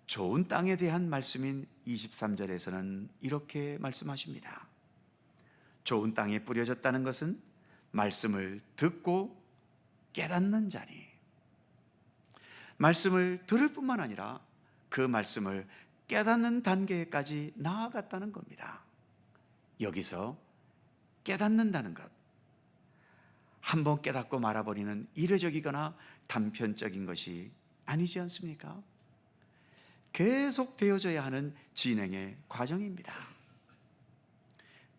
좋은 땅에 대한 말씀인 23절에서는 이렇게 말씀하십니다. 좋은 땅에 뿌려졌다는 것은 말씀을 듣고 깨닫는 자니, 말씀을 들을 뿐만 아니라 그 말씀을 깨닫는 단계까지 나아갔다는 겁니다. 여기서 깨닫는다는 것, 한번 깨닫고 말아버리는 이례적이거나 단편적인 것이 아니지 않습니까? 계속 되어져야 하는 진행의 과정입니다.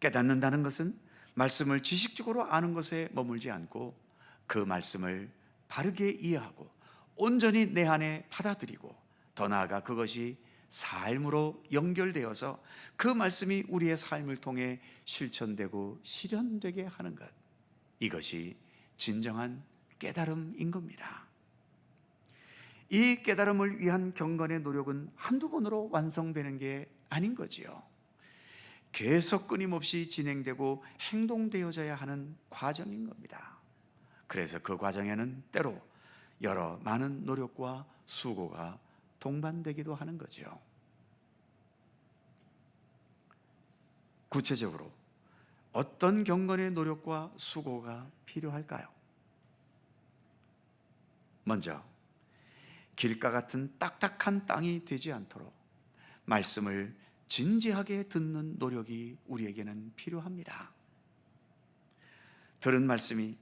깨닫는다는 것은 말씀을 지식적으로 아는 것에 머물지 않고 그 말씀을 바르게 이해하고 온전히 내 안에 받아들이고, 더 나아가 그것이 삶으로 연결되어서 그 말씀이 우리의 삶을 통해 실천되고 실현되게 하는 것, 이것이 진정한 깨달음인 겁니다. 이 깨달음을 위한 경건의 노력은 한두 번으로 완성되는 게 아닌 거지요. 계속 끊임없이 진행되고 행동되어져야 하는 과정인 겁니다. 그래서 그 과정에는 때로 여러 많은 노력과 수고가 동반되기도 하는 거죠. 구체적으로 어떤 경건의 노력과 수고가 필요할까요? 먼저 길가 같은 딱딱한 땅이 되지 않도록 말씀을 진지하게 듣는 노력이 우리에게는 필요합니다. 들은 말씀이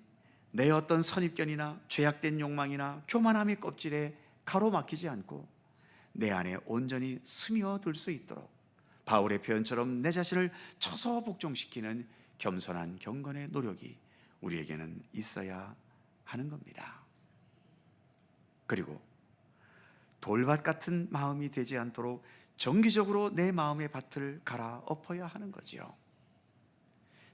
내 어떤 선입견이나 죄악된 욕망이나 교만함의 껍질에 가로막히지 않고 내 안에 온전히 스며들 수 있도록 바울의 표현처럼 내 자신을 쳐서 복종시키는 겸손한 경건의 노력이 우리에게는 있어야 하는 겁니다. 그리고 돌밭 같은 마음이 되지 않도록 정기적으로 내 마음의 밭을 갈아엎어야 하는 거지요.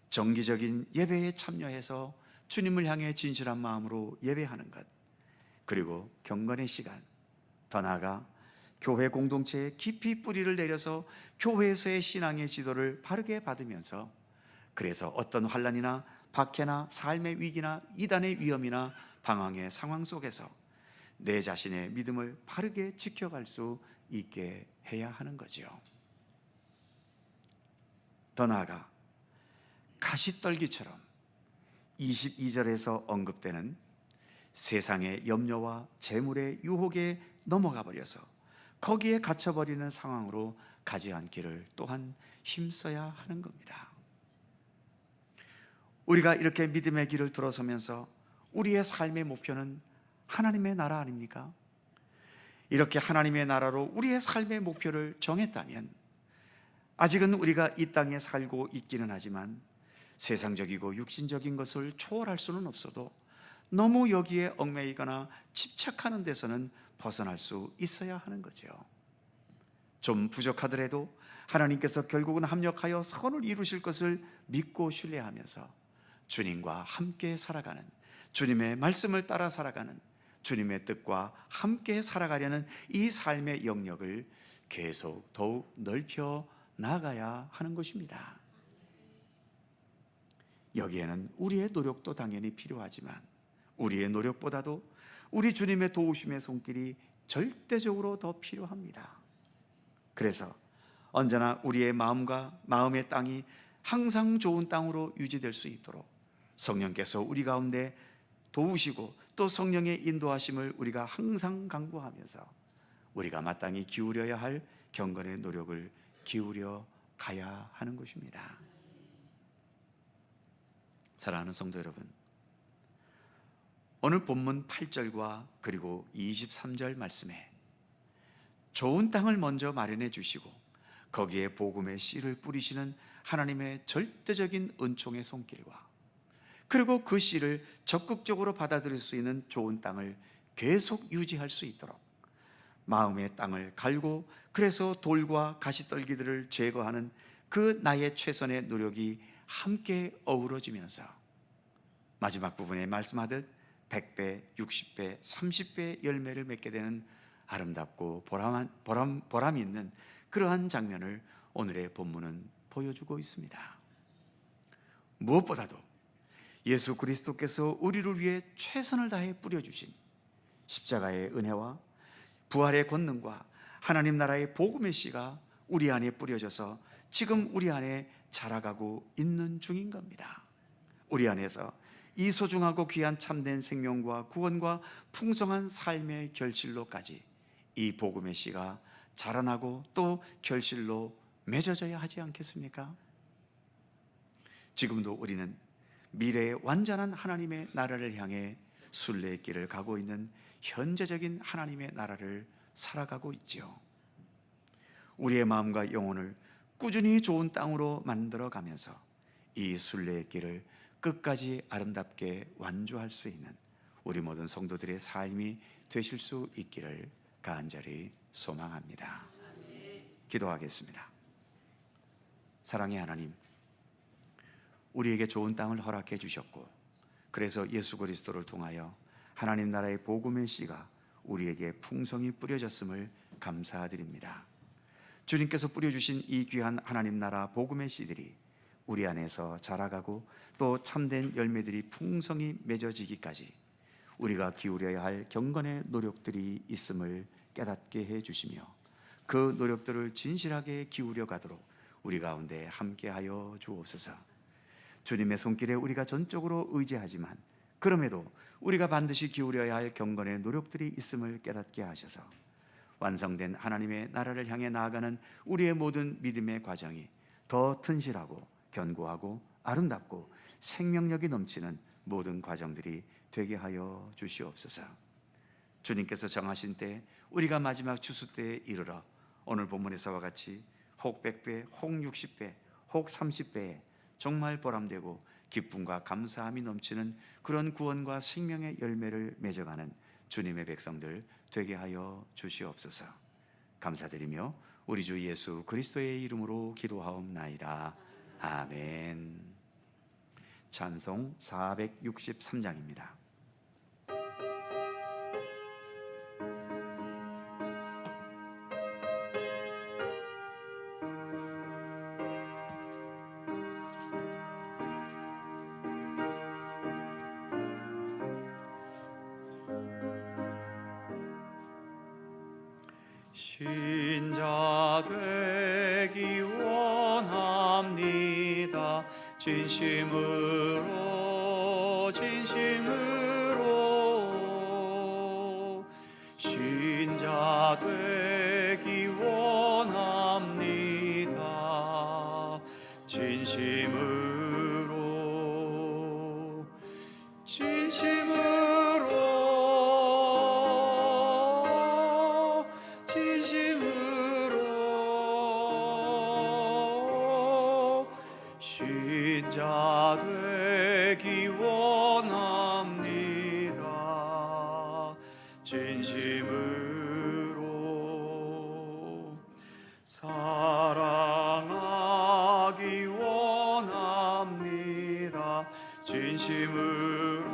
정기적인 예배에 참여해서 주님을 향해 진실한 마음으로 예배하는 것, 그리고 경건의 시간, 더 나아가 교회 공동체에 깊이 뿌리를 내려서 교회에서의 신앙의 지도를 바르게 받으면서, 그래서 어떤 환난이나 박해나 삶의 위기나 이단의 위험이나 방황의 상황 속에서 내 자신의 믿음을 바르게 지켜갈 수 있게 해야 하는 거지요. 더 나아가 가시떨기처럼 22절에서 언급되는 세상의 염려와 재물의 유혹에 넘어가 버려서 거기에 갇혀버리는 상황으로 가지 않기를 또한 힘써야 하는 겁니다. 우리가 이렇게 믿음의 길을 들어서면서 우리의 삶의 목표는 하나님의 나라 아닙니까? 이렇게 하나님의 나라로 우리의 삶의 목표를 정했다면 아직은 우리가 이 땅에 살고 있기는 하지만 세상적이고 육신적인 것을 초월할 수는 없어도 너무 여기에 얽매이거나 집착하는 데서는 벗어날 수 있어야 하는 거죠. 좀 부족하더라도 하나님께서 결국은 합력하여 선을 이루실 것을 믿고 신뢰하면서 주님과 함께 살아가는, 주님의 말씀을 따라 살아가는, 주님의 뜻과 함께 살아가려는 이 삶의 영역을 계속 더욱 넓혀 나가야 하는 것입니다. 여기에는 우리의 노력도 당연히 필요하지만 우리의 노력보다도 우리 주님의 도우심의 손길이 절대적으로 더 필요합니다. 그래서 언제나 우리의 마음의 땅이 항상 좋은 땅으로 유지될 수 있도록 성령께서 우리 가운데 도우시고 또 성령의 인도하심을 우리가 항상 강구하면서 우리가 마땅히 기울여야 할 경건의 노력을 기울여 가야 하는 것입니다. 사랑하는 성도 여러분, 오늘 본문 8절과 그리고 23절 말씀에 좋은 땅을 먼저 마련해 주시고 거기에 복음의 씨를 뿌리시는 하나님의 절대적인 은총의 손길과 그리고 그 씨를 적극적으로 받아들일 수 있는 좋은 땅을 계속 유지할 수 있도록 마음의 땅을 갈고 그래서 돌과 가시떨기들을 제거하는 그 나의 최선의 노력이 함께 어우러지면서 마지막 부분에 말씀하듯 100배, 60배, 30배 열매를 맺게 되는 아름답고 보람 있는 그러한 장면을 오늘의 본문은 보여주고 있습니다. 무엇보다도 예수 그리스도께서 우리를 위해 최선을 다해 뿌려주신 십자가의 은혜와 부활의 권능과 하나님 나라의 복음의 씨가 우리 안에 뿌려져서 지금 우리 안에 자라가고 있는 중인 겁니다. 우리 안에서 이 소중하고 귀한 참된 생명과 구원과 풍성한 삶의 결실로까지 이 복음의 씨가 자라나고 또 결실로 맺어져야 하지 않겠습니까? 지금도 우리는 미래의 완전한 하나님의 나라를 향해 순례의 길을 가고 있는 현재적인 하나님의 나라를 살아가고 있지요. 우리의 마음과 영혼을 꾸준히 좋은 땅으로 만들어가면서 이 순례의 길을 끝까지 아름답게 완주할 수 있는 우리 모든 성도들의 삶이 되실 수 있기를 간절히 소망합니다. 기도하겠습니다. 사랑의 하나님, 우리에게 좋은 땅을 허락해 주셨고 그래서 예수 그리스도를 통하여 하나님 나라의 복음의 씨가 우리에게 풍성히 뿌려졌음을 감사드립니다. 주님께서 뿌려주신 이 귀한 하나님 나라 복음의 씨들이 우리 안에서 자라가고 또 참된 열매들이 풍성히 맺어지기까지 우리가 기울여야 할 경건의 노력들이 있음을 깨닫게 해주시며 그 노력들을 진실하게 기울여 가도록 우리 가운데 함께하여 주옵소서. 주님의 손길에 우리가 전적으로 의지하지만 그럼에도 우리가 반드시 기울여야 할 경건의 노력들이 있음을 깨닫게 하셔서 완성된 하나님의 나라를 향해 나아가는 우리의 모든 믿음의 과정이 더 튼실하고 견고하고 아름답고 생명력이 넘치는 모든 과정들이 되게 하여 주시옵소서. 주님께서 정하신 때 우리가 마지막 추수 때에 이르러 오늘 본문에서와 같이 혹 100배, 혹 60배, 혹 30배에 정말 보람되고 기쁨과 감사함이 넘치는 그런 구원과 생명의 열매를 맺어가는 주님의 백성들 되게 하여 주시옵소서. 감사드리며 우리 주 예수 그리스도의 이름으로 기도하옵나이다. 아멘. 찬송 463장입니다. 신자 되기 원합니다. 진심으로 신자 되기 원합니다. 진심으로 자 되기 원합니다. 진심으로 사랑하기 원합니다. 진심으로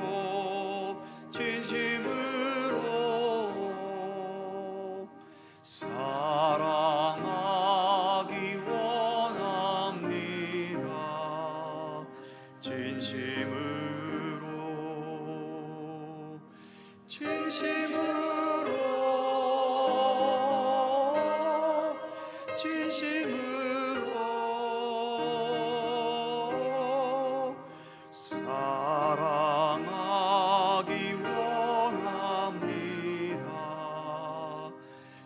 사랑하기 원합니다. 진심으로 사랑하기 원합니다.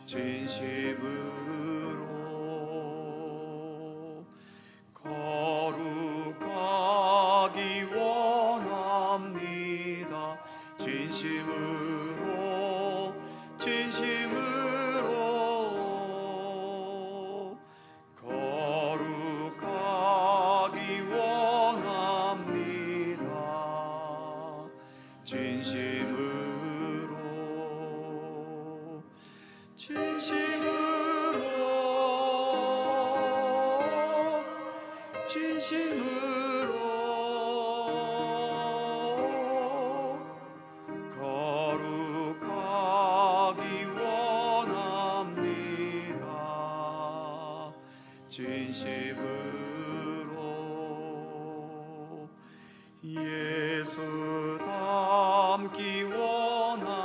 진심으로 거룩하기 원합니다. 진심으로 거룩하기 원합니다. 진심으로 거룩하기 원합니다. 진심으로 예수 닮기 원합니다.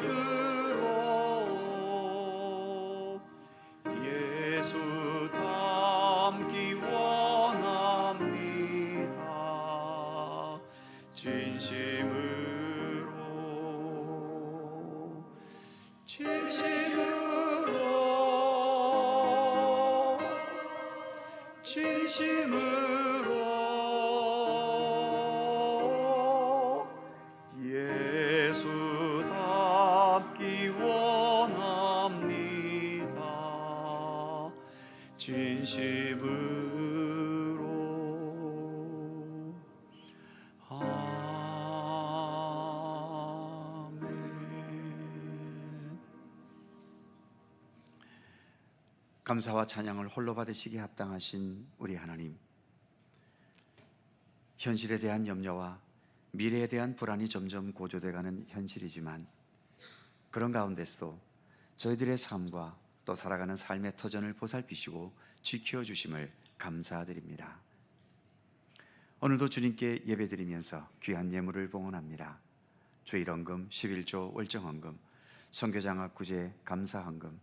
진심으로 예수 닮기 원합니다. 진심으로 예수 닮기 원합니다. 진심으로 아멘. 감사와 찬양을 홀로 받으시기에 합당하신 우리 하나님, 현실에 대한 염려와 미래에 대한 불안이 점점 고조돼가는 현실이지만 그런 가운데서도 저희들의 삶과 또 살아가는 삶의 터전을 보살피시고 지켜주심을 감사드립니다. 오늘도 주님께 예배드리면서 귀한 예물을 봉헌합니다. 주일헌금, 11조 월정헌금, 선교장학 구제 감사헌금,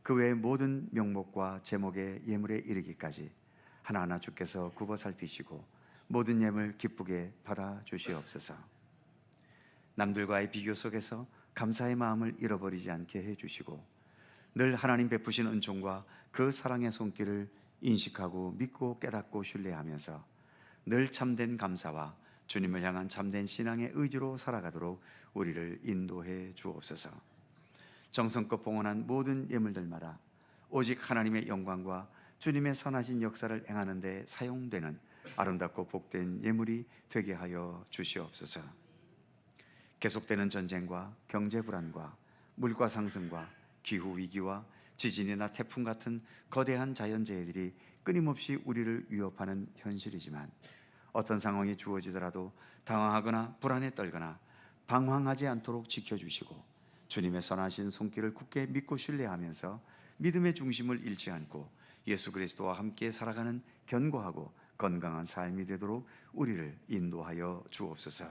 그 외의 모든 명목과 제목의 예물에 이르기까지 하나하나 주께서 굽어 살피시고 모든 예물 기쁘게 받아주시옵소서. 남들과의 비교 속에서 감사의 마음을 잃어버리지 않게 해주시고 늘 하나님 베푸신 은총과 그 사랑의 손길을 인식하고 믿고 깨닫고 신뢰하면서 늘 참된 감사와 주님을 향한 참된 신앙의 의지로 살아가도록 우리를 인도해 주옵소서. 정성껏 봉헌한 모든 예물들마다 오직 하나님의 영광과 주님의 선하신 역사를 행하는 데 사용되는 아름답고 복된 예물이 되게 하여 주시옵소서. 계속되는 전쟁과 경제 불안과 물가 상승과 기후 위기와 지진이나 태풍 같은 거대한 자연재해들이 끊임없이 우리를 위협하는 현실이지만 어떤 상황이 주어지더라도 당황하거나 불안에 떨거나 방황하지 않도록 지켜주시고 주님의 선하신 손길을 굳게 믿고 신뢰하면서 믿음의 중심을 잃지 않고 예수 그리스도와 함께 살아가는 견고하고 건강한 삶이 되도록 우리를 인도하여 주옵소서.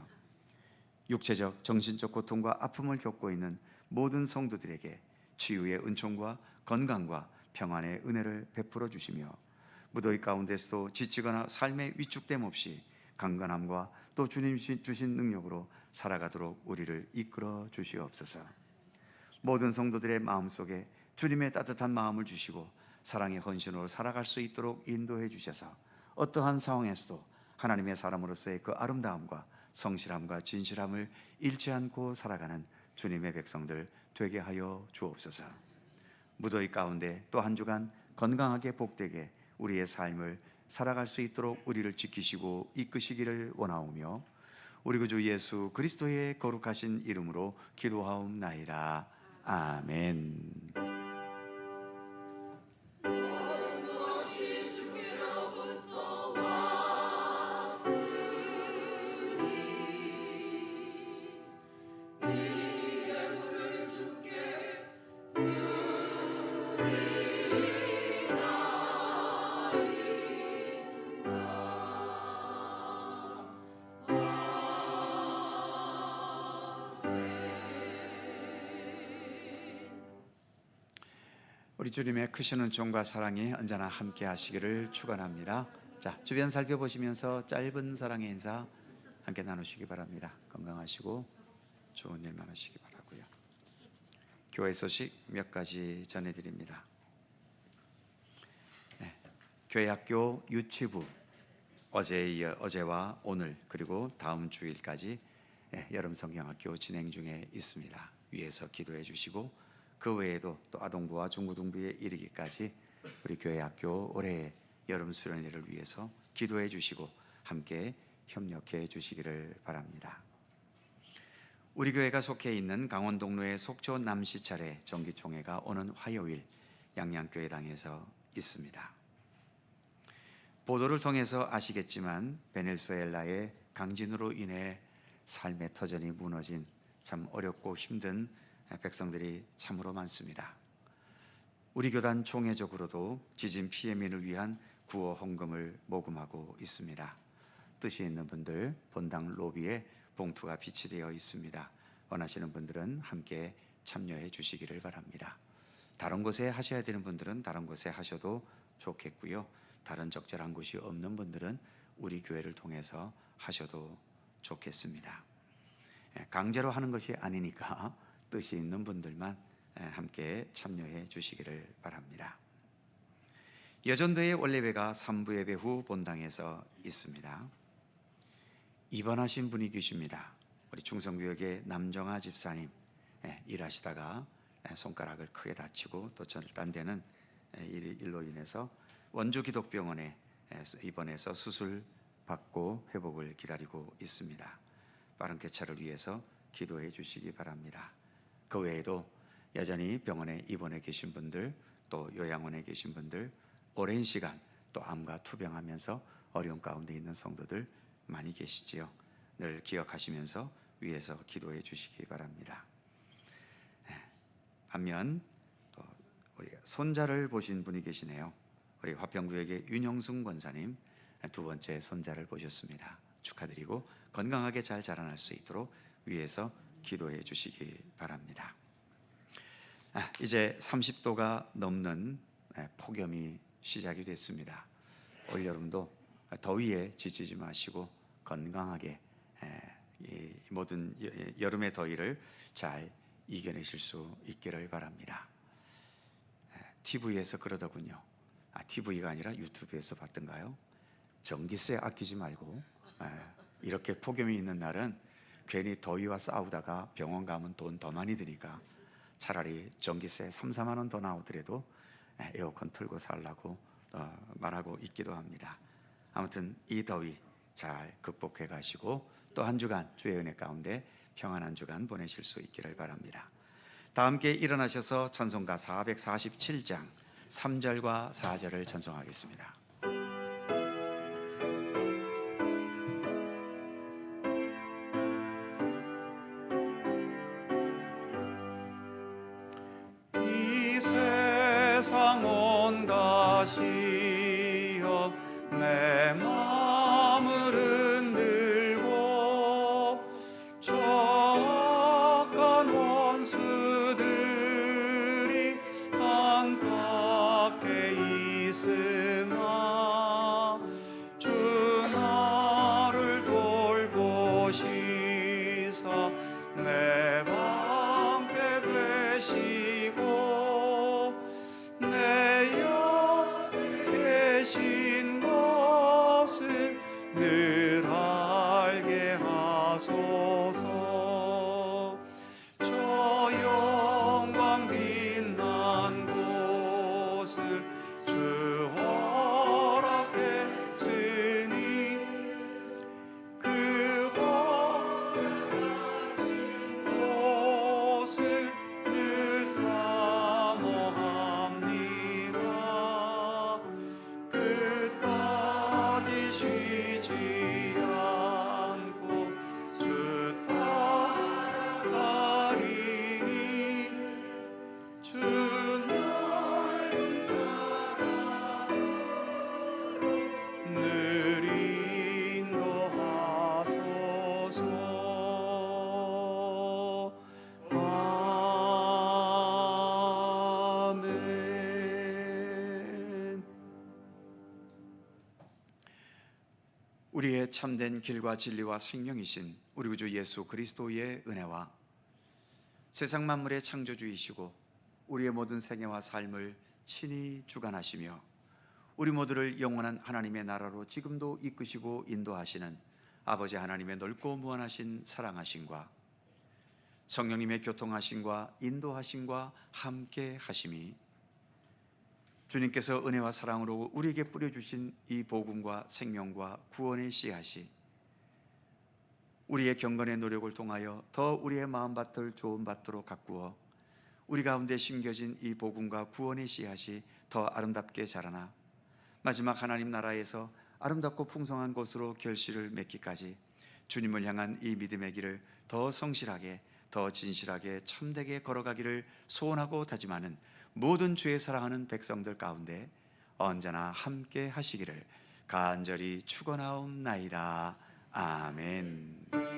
육체적, 정신적 고통과 아픔을 겪고 있는 모든 성도들에게 치유의 은총과 건강과 평안의 은혜를 베풀어 주시며 무더위 가운데서도 지치거나 삶의 위축됨 없이 강건함과 또 주님 주신 능력으로 살아가도록 우리를 이끌어 주시옵소서. 모든 성도들의 마음속에 주님의 따뜻한 마음을 주시고 사랑의 헌신으로 살아갈 수 있도록 인도해 주셔서 어떠한 상황에서도 하나님의 사람으로서의 그 아름다움과 성실함과 진실함을 잃지 않고 살아가는 주님의 백성들 되게 하여 주옵소서. 무더위 가운데 또 한 주간 건강하게 복되게 우리의 삶을 살아갈 수 있도록 우리를 지키시고 이끄시기를 원하오며 우리 구주 예수 그리스도의 거룩하신 이름으로 기도하옵나이다. 아멘. 우리 주님의 크신 은총과 사랑이 언제나 함께 하시기를 축원합니다. 자, 주변 살펴보시면서 짧은 사랑의 인사 함께 나누시기 바랍니다. 건강하시고 좋은 일 많으시기 바라고요. 교회 소식 몇 가지 전해드립니다. 교회 학교 유치부 어제와 오늘 그리고 다음 주일까지 여름 성경학교 진행 중에 있습니다. 위에서 기도해 주시고 그 외에도 또 아동부와 중고등부에 이르기까지 우리 교회 학교 올해의 여름 수련회를 위해서 기도해 주시고 함께 협력해 주시기를 바랍니다. 우리 교회가 속해 있는 강원동로의 속초 남시찰의 정기총회가 오는 화요일 양양교회당에서 있습니다. 보도를 통해서 아시겠지만 베네수엘라의 강진으로 인해 삶의 터전이 무너진 참 어렵고 힘든 백성들이 참으로 많습니다. 우리 교단 총회적으로도 지진 피해민을 위한 구호 헌금을 모금하고 있습니다. 뜻이 있는 분들 본당 로비에 봉투가 비치되어 있습니다. 원하시는 분들은 함께 참여해 주시기를 바랍니다. 다른 곳에 하셔야 되는 분들은 다른 곳에 하셔도 좋겠고요. 다른 적절한 곳이 없는 분들은 우리 교회를 통해서 하셔도 좋겠습니다. 강제로 하는 것이 아니니까 뜻이 있는 분들만 함께 참여해 주시기를 바랍니다. 여전도의 원래배가 3부 예배 후 본당에서 있습니다. 입원하신 분이 계십니다. 우리 충성교역의 남정아 집사님 일하시다가 손가락을 크게 다치고 또 절단되는 일로 인해서 원주 기독병원에 입원해서 수술 받고 회복을 기다리고 있습니다. 빠른 쾌차를 위해서 기도해 주시기 바랍니다. 그 외에도 여전히 병원에 입원해 계신 분들 또 요양원에 계신 분들 오랜 시간 또 암과 투병하면서 어려운 가운데 있는 성도들 많이 계시지요. 늘 기억하시면서 위에서 기도해 주시기 바랍니다. 반면 또 우리 손자를 보신 분이 계시네요. 우리 화평구역의 윤영승 권사님 두 번째 손자를 보셨습니다. 축하드리고 건강하게 잘 자라날 수 있도록 위에서 기도해 주시기 바랍니다. 이제 30도가 넘는 폭염이 시작이 됐습니다. 올여름도 더위에 지치지 마시고 건강하게 이 모든 여름의 더위를 잘 이겨내실 수 있기를 바랍니다. TV에서 그러더군요. TV가 아니라 유튜브에서 봤던가요? 전기세 아끼지 말고 이렇게 폭염이 있는 날은 괜히 더위와 싸우다가 병원 가면 돈 더 많이 드니까 차라리 전기세 3, 4만 원 더 나오더라도 에어컨 틀고 살라고 말하고 있기도 합니다. 아무튼 이 더위 잘 극복해 가시고 또 한 주간 주의 은혜 가운데 평안한 주간 보내실 수 있기를 바랍니다. 다 함께 일어나셔서 찬송가 447장 3절과 4절을 찬송하겠습니다. 이 세상 온 것이여 내 마음을 흔들고 저 악한 원수들이 안팎에 있으나 주 나를 돌보시사 내 방패 되시고 내 옆에 계신 것을 늘 알게 하소서. 저 영광 빛난 곳 우리의 참된 길과 진리와 생명이신 우리 구주 예수 그리스도의 은혜와 세상 만물의 창조주이시고 우리의 모든 생애와 삶을 친히 주관하시며 우리 모두를 영원한 하나님의 나라로 지금도 이끄시고 인도하시는 아버지 하나님의 넓고 무한하신 사랑하심과 성령님의 교통하심과 인도하심과 함께 하심이 주님께서 은혜와 사랑으로 우리에게 뿌려주신 이 복음과 생명과 구원의 씨앗이 우리의 경건의 노력을 통하여 더 우리의 마음밭을 좋은 밭으로 가꾸어 우리 가운데 심겨진 이 복음과 구원의 씨앗이 더 아름답게 자라나 마지막 하나님 나라에서 아름답고 풍성한 곳으로 결실을 맺기까지 주님을 향한 이 믿음의 길을 더 성실하게, 더 진실하게, 참되게 걸어가기를 소원하고 다짐하는 모든 주의 사랑하는 백성들 가운데 언제나 함께 하시기를 간절히 축원하옵나이다. 아멘.